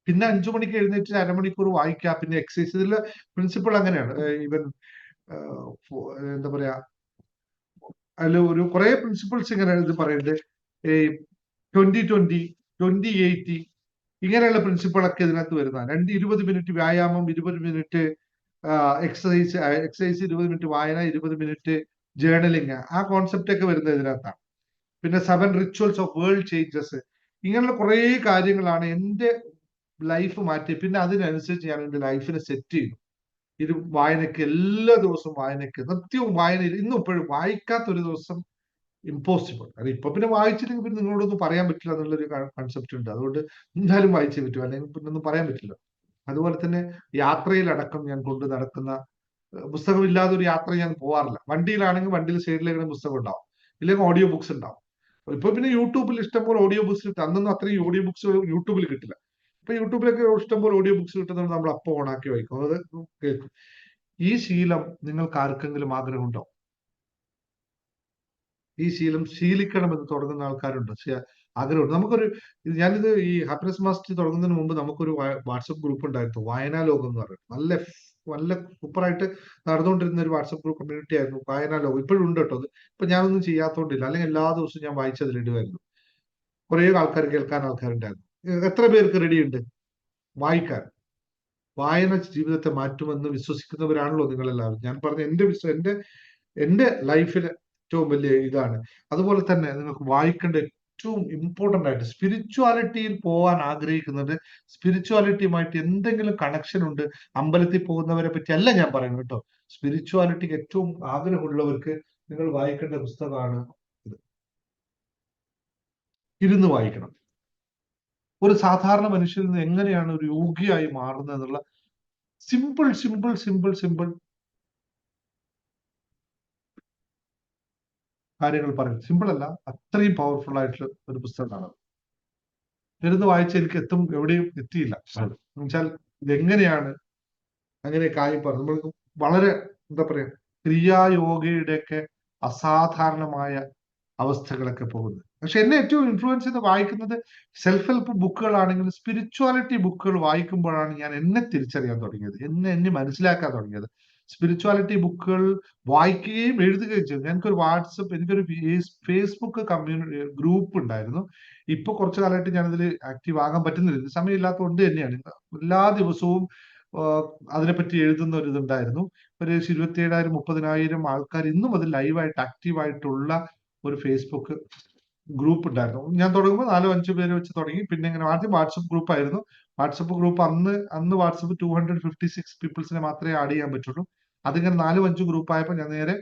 പിന്നെ 5 മണിക്ക് എഴുന്നേറ്റ് അരമണിക്കൂർ വായിക്കുക, പിന്നെ എക്സസൈസ്. ഇതിലെ പ്രിൻസിപ്പിൾ അങ്ങനെയാണ്. ഈവൻ എന്താ പറയാ, അതിൽ ഒരു കുറെ പ്രിൻസിപ്പിൾസ് ഇങ്ങനെ ഇത് പറയുന്നത്. ഈ 20-20, 20-80 ഇങ്ങനെയുള്ള പ്രിൻസിപ്പിളൊക്കെ ഇതിനകത്ത് വരുന്നതാണ്. 20 മിനിറ്റ് വ്യായാമം, 20 മിനിറ്റ് എക്സസൈസ് 20 മിനിറ്റ് വായന, 20 മിനിറ്റ് ജേർണലിങ്, ആ കോൺസെപ്റ്റ് ഒക്കെ വരുന്നത് ഇതിനകത്താണ്. പിന്നെ 7 റിച്വൽസ് ഓഫ് വേൾഡ് ചേഞ്ചസ്, ഇങ്ങനെയുള്ള കുറെ കാര്യങ്ങളാണ് എന്റെ ലൈഫ് മാറ്റി. പിന്നെ അതിനനുസരിച്ച് ഞാൻ എന്റെ ലൈഫിനെ സെറ്റ് ചെയ്തു. ഇത് വായനയ്ക്ക് എല്ലാ ദിവസവും വായനയ്ക്ക് നിത്യവും വായനയിൽ ഇന്നും ഇപ്പോഴും വായിക്കാത്ത ഒരു ദിവസം ഇമ്പോസിബിൾ. അത് ഇപ്പൊ പിന്നെ വായിച്ചില്ലെങ്കിൽ പിന്നെ നിങ്ങളോടൊന്നും പറയാൻ പറ്റില്ല എന്നുള്ളൊരു കൺസെപ്റ്റ് ഉണ്ട്. അതുകൊണ്ട് എന്തായാലും വായിച്ചേ പറ്റും, അല്ലെങ്കിൽ പിന്നെ ഒന്നും പറയാൻ പറ്റില്ല. അതുപോലെ തന്നെ യാത്രയിലടക്കം ഞാൻ കൊണ്ട് നടക്കുന്ന പുസ്തകമില്ലാതെ ഒരു യാത്ര ഞാൻ പോകാറില്ല. വണ്ടിയിലാണെങ്കിൽ വണ്ടിയിൽ സൈഡിലേക്ക് പുസ്തകം ഉണ്ടാവും, ഇല്ലെങ്കിൽ ഓഡിയോ ബുക്സ് ഉണ്ടാവും. ഇപ്പൊ പിന്നെ യൂട്യൂബിൽ ഇഷ്ടംപോലെ ഓഡിയോ ബുക്സ് കിട്ടും. അന്നൊന്നും അത്രയും ഓഡിയോ ബുക്സ് യൂട്യൂബിൽ കിട്ടില്ല. ഇപ്പൊ യൂട്യൂബിലൊക്കെ ഇഷ്ടംപോലെ ഓഡിയോ ബുക്സ് കിട്ടുന്നത് നമ്മൾ അപ്പം ഓണാക്കി വായിക്കും, അത് കേൾക്കും. ഈ ശീലം നിങ്ങൾക്ക് ആർക്കെങ്കിലും ആഗ്രഹമുണ്ടോ? ഈ ശീലം ശീലിക്കണമെന്ന് തുടങ്ങുന്ന ആൾക്കാരുണ്ട്. ആഗ്രഹമുണ്ട്. നമുക്കൊരു ഞാനിത് ഈ ഹാപ്പിനെസ് മാസ്റ്റർ തുടങ്ങുന്നതിന് മുമ്പ് നമുക്കൊരു വാട്സപ്പ് ഗ്രൂപ്പ് ഉണ്ടായിരുന്നു, വായനാ ലോകം എന്ന് പറയുന്നത്. നല്ല സൂപ്പറായിട്ട് നടന്നുകൊണ്ടിരുന്ന ഒരു വാട്സപ്പ് ഗ്രൂപ്പ് കമ്മ്യൂണിറ്റി ആയിരുന്നു വായനാ ലോകം. ഇപ്പോഴും ഉണ്ട് കേട്ടോ അത്. ഇപ്പൊ ഞാനൊന്നും ചെയ്യാത്തോണ്ടില്ല, അല്ലെങ്കിൽ എല്ലാ ദിവസവും ഞാൻ വായിച്ചതിലിടുമായിരുന്നു. കുറെ ആൾക്കാർ കേൾക്കാൻ ആൾക്കാരുണ്ടായിരുന്നു. എത്ര പേർക്ക് റെഡിയുണ്ട് വായിക്കാൻ? വായന ജീവിതത്തെ മാറ്റുമെന്ന് വിശ്വസിക്കുന്നവരാണല്ലോ നിങ്ങളെല്ലാവരും. ഞാൻ പറഞ്ഞ എന്റെ ലൈഫിലെ ഏറ്റവും വലിയ ഇതാണ്. അതുപോലെ തന്നെ നിങ്ങൾക്ക് വായിക്കേണ്ട ഏറ്റവും ഇമ്പോർട്ടന്റ് ആയിട്ട് സ്പിരിച്വാലിറ്റിയിൽ പോകാൻ ആഗ്രഹിക്കുന്നുണ്ട്, സ്പിരിച്വാലിറ്റിയുമായിട്ട് എന്തെങ്കിലും കണക്ഷൻ ഉണ്ട്, അമ്പലത്തിൽ പോകുന്നവരെ പറ്റി അല്ല ഞാൻ പറയുന്നത് കേട്ടോ. സ്പിരിച്വാലിറ്റിക്ക് ഏറ്റവും ആഗ്രഹമുള്ളവർക്ക് നിങ്ങൾ വായിക്കേണ്ട പുസ്തകമാണ് ഇത്. ഇരുന്ന് വായിക്കണം. ഒരു സാധാരണ മനുഷ്യരിൽ നിന്ന് എങ്ങനെയാണ് ഒരു യോഗിയായി മാറുന്നത് എന്നുള്ള സിമ്പിൾ കാര്യങ്ങൾ പറയും. സിമ്പിൾ അല്ല, അത്രയും പവർഫുൾ ആയിട്ടുള്ള ഒരു പുസ്തകമാണ്. ഇരുന്ന് വായിച്ച് എനിക്ക് എവിടെയും എത്തിയില്ല. എന്നുവെച്ചാൽ ഇതെങ്ങനെയാണ് അങ്ങനെ കാര്യം പറഞ്ഞു. നമ്മൾക്ക് വളരെ എന്താ പറയാ, ക്രിയായോഗയുടെയൊക്കെ അസാധാരണമായ അവസ്ഥകളൊക്കെ പോകുന്നത്. പക്ഷെ എന്നെ ഏറ്റവും ഇൻഫ്ലുവൻസ് ചെയ്ത് വായിക്കുന്നത് സെൽഫ് ഹെൽപ്പ് ബുക്കുകളാണെങ്കിലും സ്പിരിച്വാലിറ്റി ബുക്കുകൾ വായിക്കുമ്പോഴാണ് ഞാൻ എന്നെ തിരിച്ചറിയാൻ തുടങ്ങിയത്, എന്നെ മനസ്സിലാക്കാൻ തുടങ്ങിയത്. സ്പിരിച്വാലിറ്റി ബുക്കുകൾ വായിക്കുകയും എഴുതുകയും ചെയ്തു. എനിക്കൊരു ഫേസ്ബുക്ക് കമ്മ്യൂണിറ്റി ഗ്രൂപ്പ് ഉണ്ടായിരുന്നു. ഇപ്പൊ കുറച്ചു കാലമായിട്ട് ഞാനതിൽ ആക്റ്റീവ് ആകാൻ പറ്റുന്നില്ല, സമയമില്ലാത്തതുകൊണ്ട് തന്നെയാണ്. എല്ലാ ദിവസവും അതിനെപ്പറ്റി എഴുതുന്ന ഒരു ഇതുണ്ടായിരുന്നു. ഒരു 27,000-30,000 ആൾക്കാർ ഇന്നും അത് ലൈവായിട്ട് ആക്റ്റീവായിട്ടുള്ള ഒരു ഫേസ്ബുക്ക് ഗ്രൂപ്പ് ഉണ്ടായിരുന്നു. ഞാൻ തുടങ്ങുമ്പോൾ 4-5 പേര് വെച്ച് തുടങ്ങി. പിന്നെ ഇങ്ങനെ ആദ്യം വാട്സപ്പ് ഗ്രൂപ്പ് ആയിരുന്നു. വാട്സപ്പ് ഗ്രൂപ്പ് അന്ന് വാട്സപ്പ് 256 പീപ്പിൾസിനെ മാത്രമേ ആഡ് ചെയ്യാൻ പറ്റുള്ളൂ. അതിങ്ങനെ 4-5 ഗ്രൂപ്പ് ആയപ്പോൾ ഞാൻ നേരെ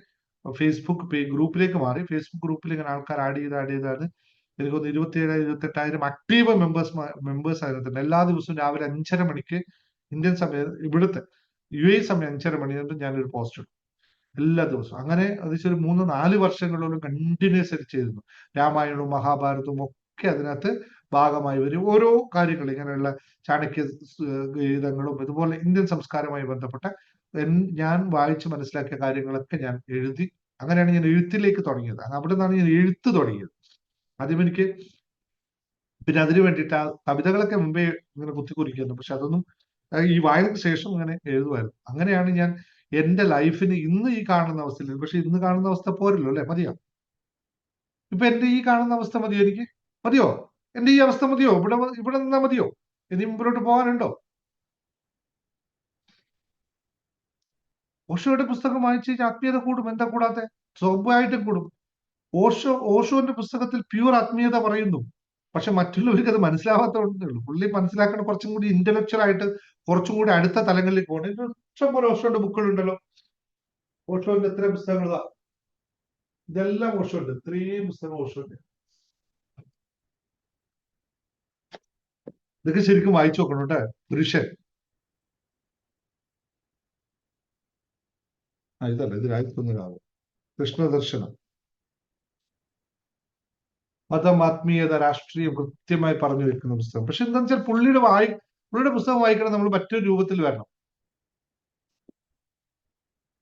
ഫേസ്ബുക്ക് ഗ്രൂപ്പിലേക്ക് മാറി. ഫേസ്ബുക്ക് ഗ്രൂപ്പിൽ ഇങ്ങനെ ആൾക്കാർ ആഡ് ചെയ്താണ് എനിക്കൊന്ന് 27,000-28,000 ആക്റ്റീവ് മെമ്പേഴ്സ് ആയിരുന്നു. എല്ലാ ദിവസവും രാവിലെ 5:30 മണിക്ക് ഇന്ത്യൻ സമയം, ഇവിടുത്തെ UAE സമയം 5:30 മണി ഞാനൊരു പോസ്റ്റ് ഇടും. എല്ലാ ദിവസവും. അങ്ങനെ ഏകദേശം ഒരു 3-4 വർഷങ്ങളോളം കണ്ടിന്യൂസ് ആയിട്ട് ചെയ്തിരുന്നു. രാമായണവും മഹാഭാരതവും ഒക്കെ അതിനകത്ത് ഭാഗമായി വരും. ഓരോ കാര്യങ്ങൾ ഇങ്ങനെയുള്ള ചാണക്യ ഗീതങ്ങളും ഇതുപോലെ ഇന്ത്യൻ സംസ്കാരവുമായി ബന്ധപ്പെട്ട ഞാൻ വായിച്ച് മനസ്സിലാക്കിയ കാര്യങ്ങളൊക്കെ ഞാൻ എഴുതി. അങ്ങനെയാണ് ഞാൻ എഴുത്തിലേക്ക് തുടങ്ങിയത്. അവിടെ നിന്നാണ് ഞാൻ എഴുത്ത് തുടങ്ങിയത്. ആദ്യം എനിക്ക് പിന്നെ അതിനു വേണ്ടിയിട്ട് ആ കവിതകളൊക്കെ മുമ്പേ ഇങ്ങനെ കുത്തിക്കുറിക്കുന്നു. പക്ഷെ അതൊന്നും ഈ വായനയ്ക്ക് ശേഷം ഇങ്ങനെ എഴുതുമായിരുന്നു. അങ്ങനെയാണ് ഞാൻ എന്റെ ലൈഫിന് ഇന്ന് ഈ കാണുന്ന അവസ്ഥയിൽ. പക്ഷെ ഇന്ന് കാണുന്ന അവസ്ഥ പോരല്ലോ അല്ലെ? മതിയോ? ഇപ്പൊ എന്റെ ഈ കാണുന്ന അവസ്ഥ മതിയോ? എനിക്ക് മതിയോ? എന്റെ ഈ അവസ്ഥ മതിയോ? ഇവിടെ നിന്നാ മതിയോ? ഇനി മുമ്പിലോട്ട് പോകാനുണ്ടോ? ഓഷോയുടെ പുസ്തകം വായിച്ച് ആത്മീയത കൂടും. എന്താ കൂടാതെ? സ്വാഭാവികമായിട്ടും കൂടും. ഓഷോന്റെ പുസ്തകത്തിൽ പ്യൂർ ആത്മീയത പറയുന്നു. പക്ഷെ മറ്റുള്ളവർക്ക് അത് മനസ്സിലാവാത്തതേ ഉള്ളൂ. പുള്ളി മനസ്സിലാക്കണം കുറച്ചും കൂടി ഇന്റലക്ച്വൽ ആയിട്ട് കുറച്ചും കൂടി അടുത്ത തലങ്ങളിലേക്ക് പോകണം. ഇഷ്ടംപോലെ ഓഷോന്റെ ബുക്കുകളുണ്ടല്ലോ. ഓഷോന്റെ എത്ര പുസ്തകങ്ങളാ? ഇതെല്ലാം ഓഷോണ്ട്. ഇത്രയും പുസ്തകം ഓഷോണ്ട്. ഇതൊക്കെ ശരിക്കും വായിച്ചു നോക്കണം കേട്ടെ. പുരുഷൻ ഇതല്ല, ഇത് രാജ്യത്തൊന്നിലാവും. കൃഷ്ണദർശനം, മതം, ആത്മീയത, രാഷ്ട്രീയം കൃത്യമായി പറഞ്ഞു വെക്കുന്ന പുസ്തകം. പക്ഷെ എന്താണെന്ന് വെച്ചാൽ പുള്ളിയുടെ പുസ്തകം വായിക്കണം നമ്മൾ മറ്റൊരു രൂപത്തിൽ വരണം.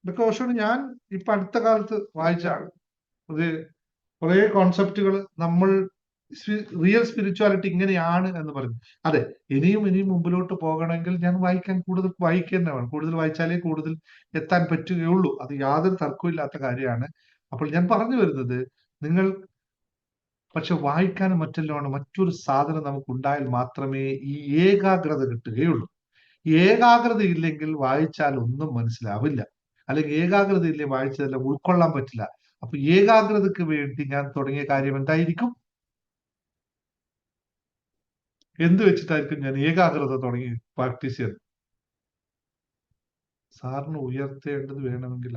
ഇതൊക്കെ ഓഷോണ് ഞാൻ ഇപ്പൊ അടുത്ത കാലത്ത് വായിച്ചാണ്. അത് കുറെ കോൺസെപ്റ്റുകൾ നമ്മൾ റിയൽ സ്പിരിച്വാലിറ്റി ഇങ്ങനെയാണ് എന്ന് പറഞ്ഞു. അതെ, ഇനിയും മുമ്പിലോട്ട് പോകണമെങ്കിൽ ഞാൻ കൂടുതൽ വായിക്കുക വേണം. കൂടുതൽ വായിച്ചാലേ കൂടുതൽ എത്താൻ പറ്റുകയുള്ളൂ. അത് യാതൊരു തർക്കമില്ലാത്ത കാര്യമാണ്. അപ്പോൾ ഞാൻ പറഞ്ഞു വരുന്നത്, നിങ്ങൾ പക്ഷെ വായിക്കാനും മറ്റെല്ലാം മറ്റൊരു സാധനം നമുക്ക് ഉണ്ടായാൽ മാത്രമേ ഈ ഏകാഗ്രത കിട്ടുകയുള്ളൂ. ഏകാഗ്രത ഇല്ലെങ്കിൽ വായിച്ചാൽ ഒന്നും മനസ്സിലാവില്ല. അല്ലെങ്കിൽ ഏകാഗ്രത ഇല്ലെങ്കിൽ വായിച്ചതെല്ലാം ഉൾക്കൊള്ളാൻ പറ്റില്ല. അപ്പൊ ഏകാഗ്രതയ്ക്ക് വേണ്ടി ഞാൻ തുടങ്ങിയ കാര്യം എന്തായിരിക്കും? എന്ത് വെച്ചിട്ടായിരിക്കും ഞാൻ ഏകാഗ്രത തുടങ്ങി പ്രാക്ടീസ് ചെയ്തത്? സാറിന് ഉയർത്തേണ്ടത് വേണമെങ്കിൽ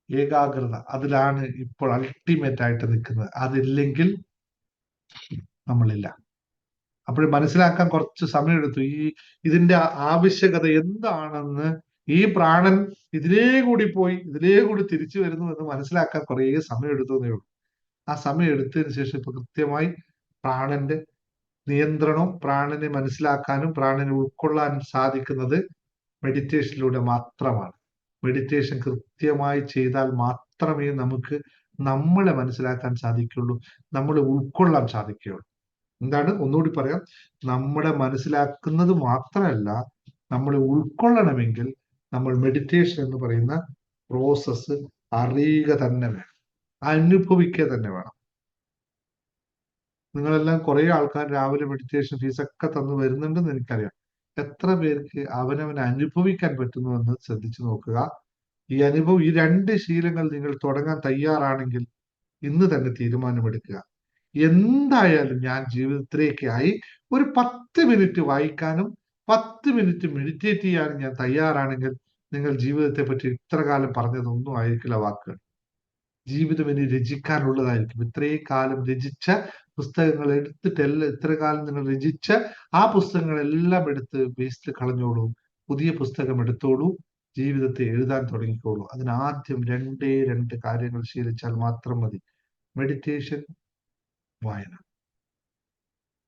ഏകാഗ്രത, അതിലാണ് ഇപ്പോൾ അൾട്ടിമേറ്റ് ആയിട്ട് നിൽക്കുന്നത്. അതില്ലെങ്കിൽ നമ്മളില്ല. അപ്പോൾ മനസ്സിലാക്കാൻ കുറച്ച് സമയമെടുത്തു. ഇതിന്റെ ആവശ്യകത എന്താണെന്ന് ഈ പ്രാണൻ ഇതിലേ കൂടി പോയി ഇതിലേ കൂടി തിരിച്ചു വരുന്നു എന്ന് മനസ്സിലാക്കാൻ കുറേ സമയം എടുത്തതേ ഉള്ളൂ. ആ സമയം എടുത്തതിന് ശേഷം ഇപ്പൊ കൃത്യമായി പ്രാണന്റെ നിയന്ത്രണവും പ്രാണനെ മനസ്സിലാക്കാനും പ്രാണനെ ഉൾക്കൊള്ളാനും സാധിക്കുന്നത് മെഡിറ്റേഷനിലൂടെ മാത്രമാണ്. മെഡിറ്റേഷൻ കൃത്യമായി ചെയ്താൽ മാത്രമേ നമുക്ക് നമ്മളെ മനസ്സിലാക്കാൻ സാധിക്കുള്ളൂ, നമ്മളെ ഉൾക്കൊള്ളാൻ സാധിക്കുകയുള്ളൂ. എന്താണ്? ഒന്നുകൂടി പറയാം. നമ്മളെ മനസ്സിലാക്കുന്നത് മാത്രമല്ല, നമ്മളെ ഉൾക്കൊള്ളണമെങ്കിൽ നമ്മൾ മെഡിറ്റേഷൻ എന്ന് പറയുന്ന പ്രോസസ്സ് അറിയുക തന്നെ വേണം, അനുഭവിക്കുക തന്നെ വേണം. നിങ്ങളെല്ലാം കുറെ ആൾക്കാർ രാവിലെ മെഡിറ്റേഷൻ ഫീസൊക്കെ തന്നു വരുന്നുണ്ടെന്ന് എനിക്കറിയാം. എത്ര പേർക്ക് അവനവനെ അനുഭവിക്കാൻ പറ്റുന്നുവെന്ന് ശ്രദ്ധിച്ചു നോക്കുക. ഈ 2 ശീലങ്ങൾ നിങ്ങൾ തുടങ്ങാൻ തയ്യാറാണെങ്കിൽ ഇന്ന് തന്നെ തീരുമാനമെടുക്കുക. എന്തായാലും ഞാൻ ജീവിതത്തിലേക്കായി ഒരു 10 മിനിറ്റ് വായിക്കാനും 10 മിനിറ്റ് മെഡിറ്റേറ്റ് ചെയ്യാനും ഞാൻ തയ്യാറാണെങ്കിൽ നിങ്ങൾ ജീവിതത്തെ പറ്റി ഇത്ര കാലം പറഞ്ഞതൊന്നും ആയിരിക്കില്ല വാക്കുകൾ. ജീവിതം ഇനി രചിക്കാനുള്ളതായിരിക്കും. ഇത്രയും കാലം രചിച്ച പുസ്തകങ്ങൾ ഇത്ര കാലം നിങ്ങൾ രചിച്ച ആ പുസ്തകങ്ങളെല്ലാം എടുത്ത് വേസ്റ്റ് കളഞ്ഞോളൂ. പുതിയ പുസ്തകം എടുത്തോളൂ. ജീവിതത്തെ എഴുതാൻ തുടങ്ങിക്കോളൂ. അതിനാദ്യം 2 കാര്യങ്ങൾ ശീലിച്ചാൽ മാത്രം മതി. മെഡിറ്റേഷൻ, വായന.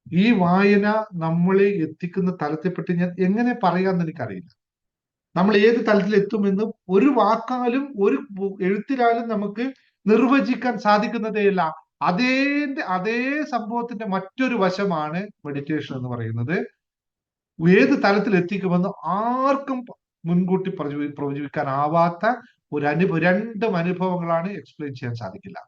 ഈ വായന നമ്മളെ എത്തിക്കുന്ന തലത്തെപ്പറ്റി ഞാൻ എങ്ങനെ പറയാന്ന് എനിക്കറിയില്ല. നമ്മൾ ഏത് തലത്തിൽ എത്തുമെന്ന് ഒരു വാക്കാലും ഒരു എഴുത്തിലാലും നമുക്ക് നിർവചിക്കാൻ സാധിക്കുന്നതേയില്ല. അതേ സംഭവത്തിന്റെ മറ്റൊരു വശമാണ് മെഡിറ്റേഷൻ എന്ന് പറയുന്നത്. ഏത് തലത്തിൽ എത്തിക്കുമെന്ന് ആർക്കും മുൻകൂട്ടി പ്രവചിക്കാനാവാത്ത 2 അനുഭവങ്ങളാണ്. എക്സ്പ്ലെയിൻ ചെയ്യാൻ സാധിക്കില്ല.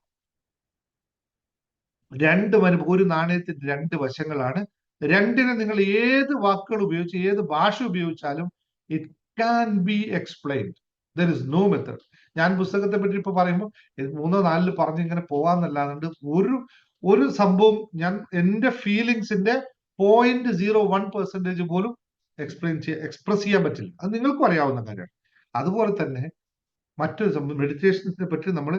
2 അനുഭവം, ഒരു നാണയത്തിന്റെ 2 വശങ്ങളാണ്. 2നെ നിങ്ങൾ ഏത് വാക്കുകൾ ഉപയോഗിച്ച് ഏത് ഭാഷ ഉപയോഗിച്ചാലും it can be explained. There is no method. ഞാൻ പുസ്തകത്തെ പറ്റി ഇപ്പൊ പറയുമ്പോൾ 3-4 പറഞ്ഞ് ഇങ്ങനെ പോവാന്നല്ലാണ്ട് ഒരു സംഭവം ഞാൻ എന്റെ ഫീലിങ്സിന്റെ 0.01% പോലും എക്സ്പ്രസ് ചെയ്യാൻ പറ്റില്ല. അത് നിങ്ങൾക്കും അറിയാവുന്ന കാര്യമാണ്. അതുപോലെ തന്നെ മറ്റൊരു സംഭവം, മെഡിറ്റേഷനെ പറ്റി നമ്മൾ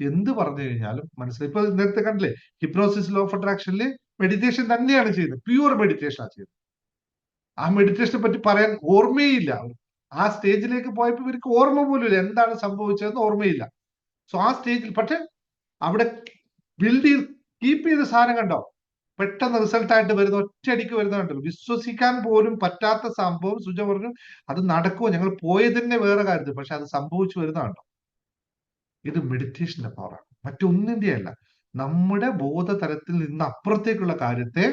എന്ത് പറഞ്ഞു കഴിഞ്ഞാലും മനസ്സിലായി. ഇപ്പൊ നേരത്തെ കണ്ടില്ലേ, ഹിപ്നോസിസ്, ലോ ഓഫ് അട്രാക്ഷനിൽ മെഡിറ്റേഷൻ തന്നെയാണ് ചെയ്യുന്നത്. പ്യൂർ മെഡിറ്റേഷൻ ആണ് ചെയ്യുന്നത്. ആ മെഡിറ്റേഷനെ പറ്റി പറയാൻ ഓർമ്മയില്ല. ആ സ്റ്റേജിലേക്ക് പോയപ്പോൾ ഇവർക്ക് ഓർമ്മ പോലും ഇല്ല എന്താണ് സംഭവിച്ചതെന്ന് ഓർമ്മയില്ല. സോ ആ സ്റ്റേജിൽ പക്ഷെ അവിടെ ബിൽഡ് ചെയ്ത് കീപ്പ് ചെയ്ത സാധനം കണ്ടോ, പെട്ടെന്ന് റിസൾട്ടായിട്ട് വരുന്ന, ഒറ്റയടിക്ക് വരുന്ന കണ്ടല്ലോ. വിശ്വസിക്കാൻ പോലും പറ്റാത്ത സംഭവം. സുജ പറഞ്ഞു അത് നടക്കുമോ, ഞങ്ങൾ പോയതിന്റെ വേറെ കാര്യത്തിൽ, പക്ഷെ അത് സംഭവിച്ചു വരുന്ന കണ്ടോ. ഇത് മെഡിറ്റേഷന്റെ പവറാണ്, മറ്റൊന്നിന്റെ അല്ല. നമ്മുടെ ബോധതലത്തിൽ നിന്ന് അപ്പുറത്തേക്കുള്ള കാര്യത്തെ,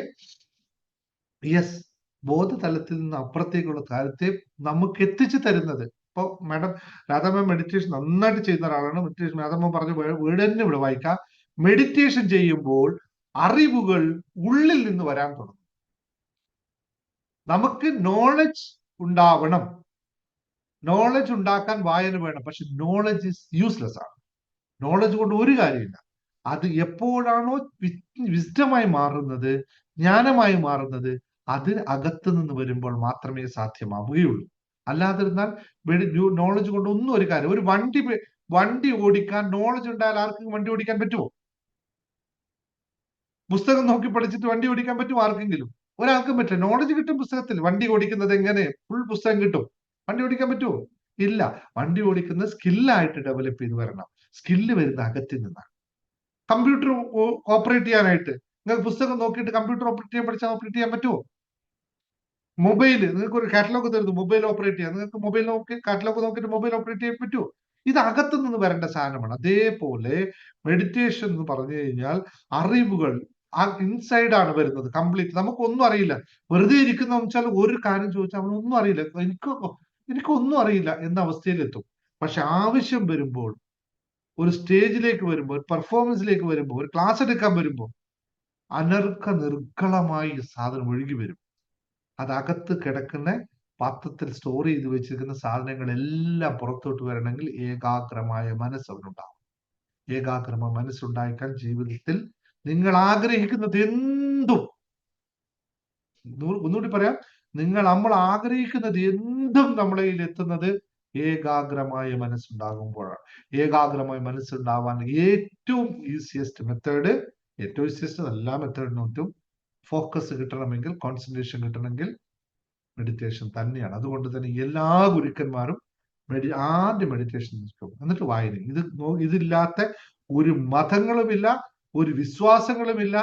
യെസ്, ബോധതലത്തിൽ നിന്ന് അപ്പുറത്തേക്കുള്ള കാര്യത്തെ നമുക്ക് എത്തിച്ചു തരുന്നത്. ഇപ്പൊ മാഡം രാധാമ്മ മെഡിറ്റേഷൻ നന്നായിട്ട് ചെയ്യുന്ന ഒരാളാണ്. മെഡിറ്റേഷൻ രാധാമ്മ പറഞ്ഞ വീട് തന്നെ ഇവിടെ വായിക്കാം. മെഡിറ്റേഷൻ ചെയ്യുമ്പോൾ അറിവുകൾ ഉള്ളിൽ നിന്ന് വരാൻ തുടങ്ങും. നമുക്ക് നോളജ് ഉണ്ടാവണം, നോളജ് ഉണ്ടാക്കാൻ വായന വേണം. പക്ഷെ നോളജ് ഈസ് യൂസ്ലെസ് ആണ്. നോളജ് കൊണ്ട് ഒരു കാര്യമില്ല. അത് എപ്പോഴാണോ വിസ്ഡമായി മാറുന്നത്, ജ്ഞാനമായി മാറുന്നത്, അത് അകത്ത് നിന്ന് വരുമ്പോൾ മാത്രമേ സാധ്യമാവുകയുള്ളൂ. അല്ലാതിരുന്നാൽ നോളജ് കൊണ്ട് ഒന്നും ഒരു കാര്യം. ഒരു വണ്ടി ഓടിക്കാൻ നോളജ് ഉണ്ടായാൽ ആർക്കും വണ്ടി ഓടിക്കാൻ പറ്റുമോ? പുസ്തകം നോക്കി പഠിച്ചിട്ട് വണ്ടി ഓടിക്കാൻ പറ്റുമോ ആർക്കെങ്കിലും? ഒരാൾക്കും പറ്റില്ല. നോളജ് കിട്ടും പുസ്തകത്തിൽ. വണ്ടി ഓടിക്കുന്നത് എങ്ങനെ, ഫുൾ പുസ്തകം കിട്ടും. വണ്ടി ഓടിക്കാൻ പറ്റുമോ? ഇല്ല. വണ്ടി ഓടിക്കുന്നത് സ്കില്ലായിട്ട് ഡെവലപ്പ് ചെയ്ത് വരണം. സ്കില്ല് വരുന്ന അകത്തിൽ നിന്നാണ്. കമ്പ്യൂട്ടർ ഓപ്പറേറ്റ് ചെയ്യാനായിട്ട് നിങ്ങൾക്ക് പുസ്തകം നോക്കിയിട്ട് കമ്പ്യൂട്ടർ ഓപ്പറേറ്റ് ചെയ്യാൻ പഠിച്ചാൽ ഓപ്പറേറ്റ് ചെയ്യാൻ പറ്റുമോ? മൊബൈല് നിങ്ങൾക്ക് ഒരു കാറ്റലോഗ് തരുന്നു, മൊബൈൽ ഓപ്പറേറ്റ് ചെയ്യാൻ. നിങ്ങൾക്ക് മൊബൈൽ നോക്കി കാറ്റലോഗ് നോക്കിയിട്ട് മൊബൈൽ ഓപ്പറേറ്റ് ചെയ്യാൻ പറ്റുമോ? ഇത് അകത്തു നിന്ന് വരേണ്ട സാധനമാണ്. അതേപോലെ മെഡിറ്റേഷൻ എന്ന് പറഞ്ഞു കഴിഞ്ഞാൽ അറിവുകൾ ആ ഇൻസൈഡ് ആണ് വരുന്നത് കംപ്ലീറ്റ്. നമുക്കൊന്നും അറിയില്ല. വെറുതെ ഇരിക്കുന്ന വെച്ചാൽ ഒരു കാര്യം ചോദിച്ചാൽ അവനൊന്നും അറിയില്ല, എനിക്കൊന്നും അറിയില്ല എന്ന അവസ്ഥയിലെത്തും. പക്ഷെ ആവശ്യം വരുമ്പോൾ, ഒരു സ്റ്റേജിലേക്ക് വരുമ്പോൾ, ഒരു പെർഫോമൻസിലേക്ക് വരുമ്പോൾ, ഒരു ക്ലാസ് എടുക്കാൻ വരുമ്പോൾ നിർഗളമായി സാധനം ഒഴുകി വരും. അത് അകത്ത് കിടക്കുന്ന പാത്രത്തിൽ സ്റ്റോർ ചെയ്ത് വെച്ചിരിക്കുന്ന സാധനങ്ങളെല്ലാം പുറത്തോട്ട് വരണമെങ്കിൽ ഏകാഗ്രമായ മനസ്സ് അവനുണ്ടാവും. ഏകാഗ്രമായ മനസ്സുണ്ടാക്കാൻ ജീവിതത്തിൽ നിങ്ങൾ ആഗ്രഹിക്കുന്നത് എന്തും, ഒന്നുകൂടി പറയാം, നമ്മൾ ആഗ്രഹിക്കുന്നത് എന്തും നമ്മളെ എത്തുന്നത് ഏകാഗ്രമായ മനസ്സുണ്ടാകുമ്പോഴാണ്. ഏകാഗ്രമായ മനസ്സുണ്ടാവാൻ ഏറ്റവും ഈസിയസ്റ്റ് മെത്തേഡ്, ഏറ്റവും ഈസിയസ്റ്റ് എല്ലാ മെത്തേഡിനും ഫോക്കസ് കിട്ടണമെങ്കിൽ, കോൺസെൻട്രേഷൻ കിട്ടണമെങ്കിൽ മെഡിറ്റേഷൻ തന്നെയാണ്. അതുകൊണ്ട് തന്നെ എല്ലാ ഗുരുക്കന്മാരും ആദ്യം മെഡിറ്റേഷൻ എന്നിട്ട് വായന. ഇതില്ലാത്ത ഒരു മതങ്ങളുമില്ല, ഒരു വിശ്വാസങ്ങളുമില്ല,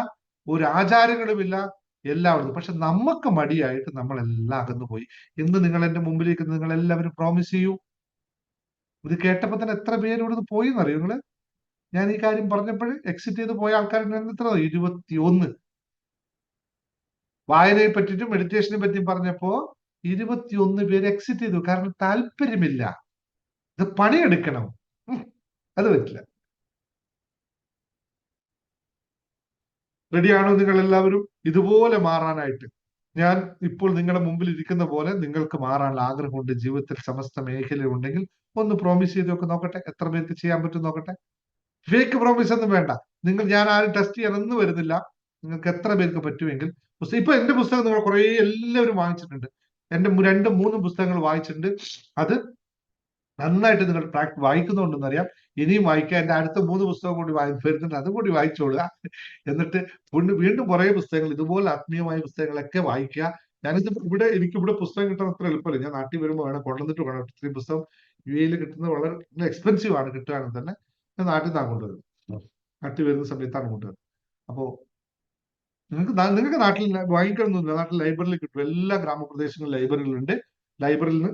ഒരു ആചാരങ്ങളുമില്ല, എല്ലാവരും. പക്ഷെ നമുക്ക് മടിയായിട്ട് നമ്മളെല്ലാം അകന്നുപോയി. ഇന്ന് നിങ്ങൾ എന്റെ മുമ്പിലേക്ക് നിങ്ങൾ എല്ലാവരും പ്രോമിസ് ചെയ്യൂ. ഇത് കേട്ടപ്പോ തന്നെ എത്ര പേര് ഇവിടുന്ന് പോയി എന്നറിയോ നിങ്ങള്? ഞാൻ ഈ കാര്യം പറഞ്ഞപ്പോൾ എക്സിറ്റ് ചെയ്ത് പോയ ആൾക്കാരുടെ എത്ര? 21. വായനയെ പറ്റിയിട്ടും മെഡിറ്റേഷനെ പറ്റിയും പറഞ്ഞപ്പോ 21 പേര് എക്സിറ്റ് ചെയ്തു. കാരണം താല്പര്യമില്ല, ഇത് പണിയെടുക്കണം, അത് പറ്റില്ല. റെഡിയാണോ നിങ്ങൾ എല്ലാവരും ഇതുപോലെ മാറാനായിട്ട്? ഞാൻ ഇപ്പോൾ നിങ്ങളുടെ മുമ്പിൽ ഇരിക്കുന്ന പോലെ നിങ്ങൾക്ക് മാറാനുള്ള ആഗ്രഹമുണ്ട്, ജീവിതത്തിൽ സമസ്ത മേഖല ഉണ്ടെങ്കിൽ ഒന്ന് പ്രോമിസ് ചെയ്തൊക്കെ നോക്കട്ടെ, എത്ര പേർക്ക് ചെയ്യാൻ പറ്റും നോക്കട്ടെ. ഫേക്ക് പ്രോമിസ് ഒന്നും വേണ്ട. ഞാൻ ആരും ടെസ്റ്റ് ചെയ്യാനൊന്നും വരുന്നില്ല. നിങ്ങൾക്ക് എത്ര പേർക്ക് പറ്റുമെങ്കിൽ ഇപ്പൊ എന്റെ പുസ്തകം നിങ്ങൾ കുറെ എല്ലാവരും വാങ്ങിച്ചിട്ടുണ്ട്. എന്റെ 2-3 പുസ്തകങ്ങൾ വായിച്ചിട്ടുണ്ട്. അത് നന്നായിട്ട് നിങ്ങൾ വായിക്കുന്നുണ്ടെന്ന് അറിയാം. ഇനിയും വായിക്കുക. എന്റെ അടുത്ത 3 പുസ്തകം കൂടി വരുന്നുണ്ട്, അതും കൂടി വായിച്ചോളുക. എന്നിട്ട് വീണ്ടും കുറെ പുസ്തകങ്ങൾ, ഇതുപോലെ ആത്മീയമായ പുസ്തകങ്ങളൊക്കെ വായിക്കുക. എനിക്കിവിടെ പുസ്തകം കിട്ടാൻ അത്ര എളുപ്പമില്ല. ഞാൻ നാട്ടിൽ വരുമ്പോൾ വേണം കൊണ്ടുവന്നിട്ട് വേണം. ഇത്രയും പുസ്തകം UAE കിട്ടുന്നത് വളരെ എക്സ്പെൻസീവ് ആണ്. കിട്ടുകയാണെങ്കിൽ തന്നെ ഞാൻ നാട്ടിൽ നിന്നാണ് കൊണ്ടുവരുന്നത്. നാട്ടിൽ വരുന്ന സമയത്താണ് കൊണ്ടുവരുന്നത്. അപ്പോ നിങ്ങൾക്ക് നാട്ടിൽ വാങ്ങിക്കണമെന്നില്ല. നാട്ടിൽ ലൈബ്രറിയിൽ കിട്ടും. എല്ലാ ഗ്രാമപ്രദേശങ്ങളിലും ലൈബ്രറികളുണ്ട്. ലൈബ്രറിയിൽ നിന്ന്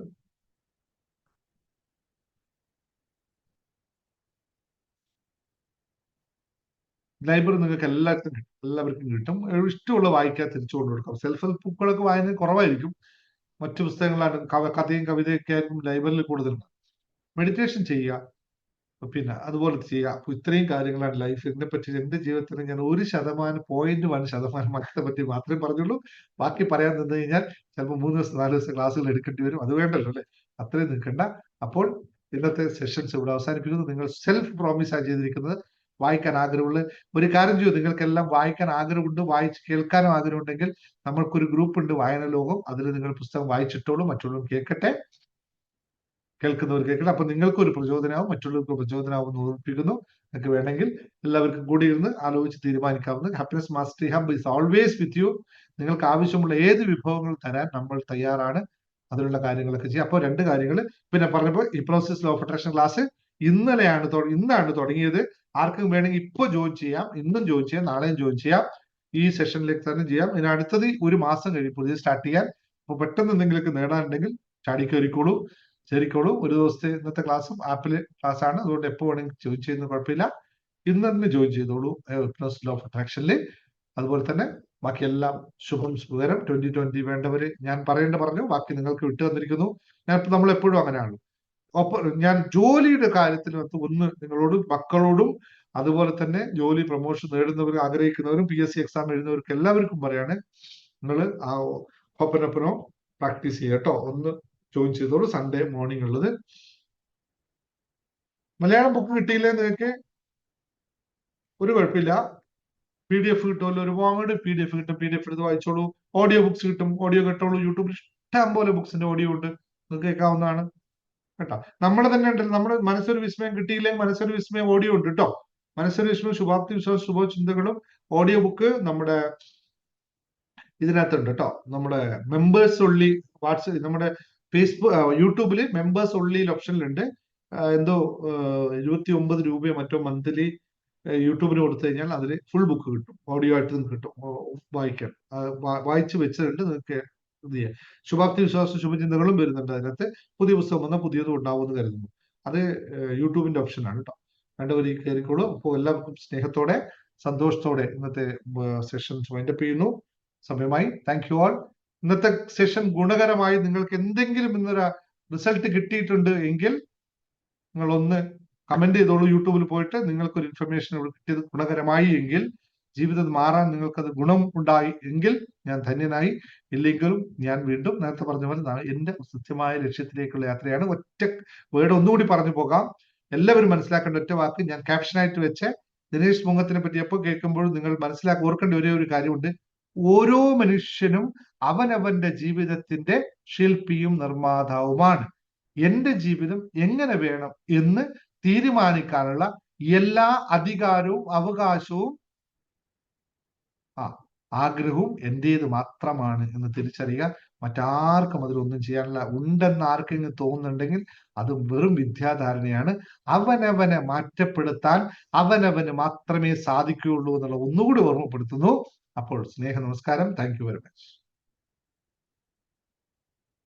നിങ്ങൾക്ക് എല്ലാവർക്കും കിട്ടും. ഇഷ്ടമുള്ള വായിക്കാൻ തിരിച്ചു കൊണ്ടു കൊടുക്കാം. സെൽഫ് ഹെൽപ്പ് ബുക്കുകളൊക്കെ വായന കുറവായിരിക്കും. മറ്റു പുസ്തകങ്ങളാണ്, കഥയും കവിതയൊക്കെ ആയിരിക്കും ലൈബ്രറിയിൽ കൂടുതൽ. മെഡിറ്റേഷൻ ചെയ്യുക, പിന്നെ അതുപോലെ ചെയ്യുക. അപ്പൊ ഇത്രയും കാര്യങ്ങളാണ് ലൈഫ്. ഇതിനെ പറ്റി എന്റെ ജീവിതത്തിൽ ഞാൻ 0.1% മക്കളെ പറ്റി മാത്രമേ പറഞ്ഞുള്ളൂ. ബാക്കി പറയാൻ നിന്ന് കഴിഞ്ഞാൽ ചിലപ്പോൾ 3 ദിവസം 4 ദിവസം ക്ലാസ്സുകൾ എടുക്കേണ്ടി വരും. അത് വേണ്ടല്ലോ അല്ലെ? അത്രയും നിൽക്കണ്ട. അപ്പോൾ ഇന്നത്തെ സെഷൻസ് ഇവിടെ അവസാനിപ്പിക്കുന്നു. നിങ്ങൾ സെൽഫ് പ്രോമിസാണ് ചെയ്തിരിക്കുന്നത്. വായിക്കാൻ ആഗ്രഹമുള്ള ഒരു കാര്യം ചെയ്യൂ. നിങ്ങൾക്കെല്ലാം വായിക്കാൻ ആഗ്രഹമുണ്ട്, വായിച്ച് കേൾക്കാനും ആഗ്രഹമുണ്ടെങ്കിൽ നമ്മൾക്കൊരു ഗ്രൂപ്പ് ഉണ്ട്, വായന ലോകം. അതിൽ നിങ്ങൾ പുസ്തകം വായിച്ചിട്ടോളൂ, മറ്റുള്ളവരും കേൾക്കട്ടെ. കേൾക്കുന്നവർ കേൾക്കണം. അപ്പൊ നിങ്ങൾക്ക് ഒരു പ്രചോദനമാവും, മറ്റുള്ളവർക്ക് പ്രചോദനമാവും എന്ന് ഓർമ്മിപ്പിക്കുന്നു. നിങ്ങൾക്ക് വേണമെങ്കിൽ എല്ലാവർക്കും കൂടി ഇരുന്ന് ആലോചിച്ച് തീരുമാനിക്കാവുന്ന. Happiness mastery hub is always with you. നിങ്ങൾക്ക് ആവശ്യമുള്ള ഏത് വിഭവങ്ങൾ തരാൻ നമ്മൾ തയ്യാറാണ്. അതിലുള്ള കാര്യങ്ങളൊക്കെ ചെയ്യാം. അപ്പോൾ 2 കാര്യങ്ങൾ പിന്നെ പറഞ്ഞപ്പോൾ ഈ process law of attraction class ഇന്നാണ് തുടങ്ങിയത്. ആർക്കും വേണമെങ്കിൽ ഇപ്പൊ ജോയിൻ ചെയ്യാം, ഇന്നും ജോയിൻ ചെയ്യാം, നാളെയും ജോയിൻ ചെയ്യാം. ഈ സെഷനിലേക്ക് തന്നെ ചെയ്യാം. ഇനി അടുത്തത് 1 മാസം കഴിയുമ്പോൾ ഇത് സ്റ്റാർട്ട് ചെയ്യാൻ. അപ്പൊ പെട്ടെന്ന് എന്തെങ്കിലുമൊക്കെ നേടാനുണ്ടെങ്കിൽ ചാടി കയറിക്കോളൂ, ചേരിക്കോളൂ. ഒരു ദിവസത്തെ ഇന്നത്തെ ക്ലാസ്സും ആപ്പില് ക്ലാസ് ആണ്, അതുകൊണ്ട് എപ്പോ വേണമെങ്കിൽ ജോയിൻ ചെയ്യുന്ന കുഴപ്പമില്ല. ഇന്ന് തന്നെ ജോയിൻ ചെയ്തോളൂ പ്ലസ് ലോ ഓഫ് അട്രാക്ഷനിൽ. അതുപോലെ തന്നെ ബാക്കി എല്ലാം ശുഭം സുഖകരം. 2020 വേണ്ടവര് ഞാൻ പറഞ്ഞു, ബാക്കി നിങ്ങൾക്ക് വിട്ടു തന്നിരിക്കുന്നു. നമ്മൾ എപ്പോഴും അങ്ങനെയാണ്. ഞാൻ ജോലിയുടെ കാര്യത്തിൽ ഒന്ന് നിങ്ങളോടും മക്കളോടും അതുപോലെ തന്നെ ജോലി പ്രൊമോഷൻ നേടുന്നവർ ആഗ്രഹിക്കുന്നവരും PSC എക്സാം എഴുതുന്നവർക്കും എല്ലാവർക്കും പറയാണ്, നിങ്ങൾ ആ ഒപ്പനൊപ്പനോ പ്രാക്ടീസ് ചെയ്യുക കേട്ടോ. ഒന്ന് ജോയിൻ ചെയ്തോളൂ. സൺഡേ മോർണിംഗ് ഉള്ളത്. മലയാളം ബുക്ക് കിട്ടിയില്ലേ നിങ്ങൾക്ക്? ഒരു കുഴപ്പമില്ല, PDF കിട്ടുമല്ലോ. ഒരുപാട് PDF കിട്ടും. PDF എടുത്ത് വായിച്ചോളൂ. ഓഡിയോ ബുക്സ് കിട്ടും, ഓഡിയോ കേട്ടോളൂ. യൂട്യൂബിൽ ഇഷ്ടം പോലെ ബുക്സിന്റെ ഓഡിയോ ഉണ്ട്, നിങ്ങൾക്ക് കേൾക്കാവുന്നതാണ് കേട്ടോ. നമ്മൾ തന്നെ ഉണ്ടല്ലോ, നമ്മുടെ മനസ്സൊരു വിസ്മയം കിട്ടിയില്ലെങ്കിൽ മനസ്സൊരു വിസ്മയം ഓഡിയോ ഉണ്ട് കേട്ടോ. മനസ്സൊരു വിസ്മയം, ശുഭാപ്തി വിശ്വാസ ശുഭചിന്തകളും ഓഡിയോ ബുക്ക് നമ്മുടെ ഇതിനകത്തുണ്ട് കേട്ടോ. നമ്മുടെ മെമ്പേഴ്സ് ഉള്ളി നമ്മുടെ യൂട്യൂബില് മെമ്പേഴ്സ് ഉള്ളിയിൽ ഓപ്ഷനിലുണ്ട്. എന്തോ 29 രൂപയോ മറ്റോ മന്ത്ലി യൂട്യൂബിന് കൊടുത്തു കഴിഞ്ഞാൽ അതിൽ ഫുൾ ബുക്ക് കിട്ടും, ഓഡിയോ ആയിട്ട് നിങ്ങൾക്ക് കിട്ടും വായിക്കാൻ. വായിച്ചു വെച്ചിട്ടുണ്ട്, നിങ്ങൾക്ക് ഇത് ചെയ്യാം. ശുഭാപ്തി വിശ്വാസ ശുഭചിന്തകളും വരുന്നുണ്ട് അതിനകത്ത്. പുതിയ പുസ്തകം വന്നാൽ പുതിയതും ഉണ്ടാവുമെന്ന് കരുതുന്നു. അത് യൂട്യൂബിന്റെ ഓപ്ഷനാണ് കേട്ടോ. രണ്ടുപേരും കയറിക്കോളൂ. അപ്പോൾ എല്ലാവർക്കും സ്നേഹത്തോടെ സന്തോഷത്തോടെ ഇന്നത്തെ സെഷൻസ് വൈൻഡപ്പ് ചെയ്യുന്നു. സമയമായി. Thank you all. ഇന്നത്തെ സെഷൻ ഗുണകരമായി നിങ്ങൾക്ക് എന്തെങ്കിലും ഇന്നൊരു റിസൾട്ട് കിട്ടിയിട്ടുണ്ട് എങ്കിൽ നിങ്ങൾ ഒന്ന് കമന്റ് ചെയ്തോളൂ. യൂട്യൂബിൽ പോയിട്ട് നിങ്ങൾക്കൊരു ഇൻഫർമേഷൻ കിട്ടിയത് ഗുണകരമായി എങ്കിൽ, ജീവിതം മാറാൻ നിങ്ങൾക്കത് ഗുണം ഉണ്ടായി എങ്കിൽ ഞാൻ ധന്യനായി. ഇല്ലെങ്കിലും ഞാൻ വീണ്ടും നേരത്തെ പറഞ്ഞ പോലെ എന്റെ കൃത്യമായ ലക്ഷ്യത്തിലേക്കുള്ള യാത്രയാണ്. ഒറ്റ വേർഡ് ഒന്നുകൂടി പറഞ്ഞു പോകാം. എല്ലാവരും മനസ്സിലാക്കേണ്ട ഒറ്റ വാക്ക് ഞാൻ ക്യാപ്ഷനായിട്ട് വെച്ച് ദിനേശ് മുങ്ങത്തിനെ പറ്റി എപ്പോൾ കേൾക്കുമ്പോഴും നിങ്ങൾ ഓർക്കേണ്ട ഒരേ ഒരു കാര്യമുണ്ട്. ഓരോ മനുഷ്യനും അവനവന്റെ ജീവിതത്തിന്റെ ശില്പിയും നിർമ്മാതാവുമാണ്. എന്റെ ജീവിതം എങ്ങനെ വേണം എന്ന് തീരുമാനിക്കാനുള്ള എല്ലാ അധികാരവും അവകാശവും ആഗ്രഹവും എന്റേത് മാത്രമാണ് എന്ന് തിരിച്ചറിയുക. മറ്റാർക്കും അതിലൊന്നും ചെയ്യാനുള്ള ഉണ്ടെന്ന് ആർക്കെങ്കിലും തോന്നുന്നുണ്ടെങ്കിൽ അത് വെറും വിദ്യാധാരണയാണ്. അവനവനെ മാറ്റപ്പെടുത്താൻ അവനവന് മാത്രമേ സാധിക്കുകയുള്ളൂ എന്നുള്ള ഒന്നുകൂടി ഓർമ്മപ്പെടുത്തുന്നു. അപ്പോൾ സ്നേഹ നമസ്കാരം. Thank you very much.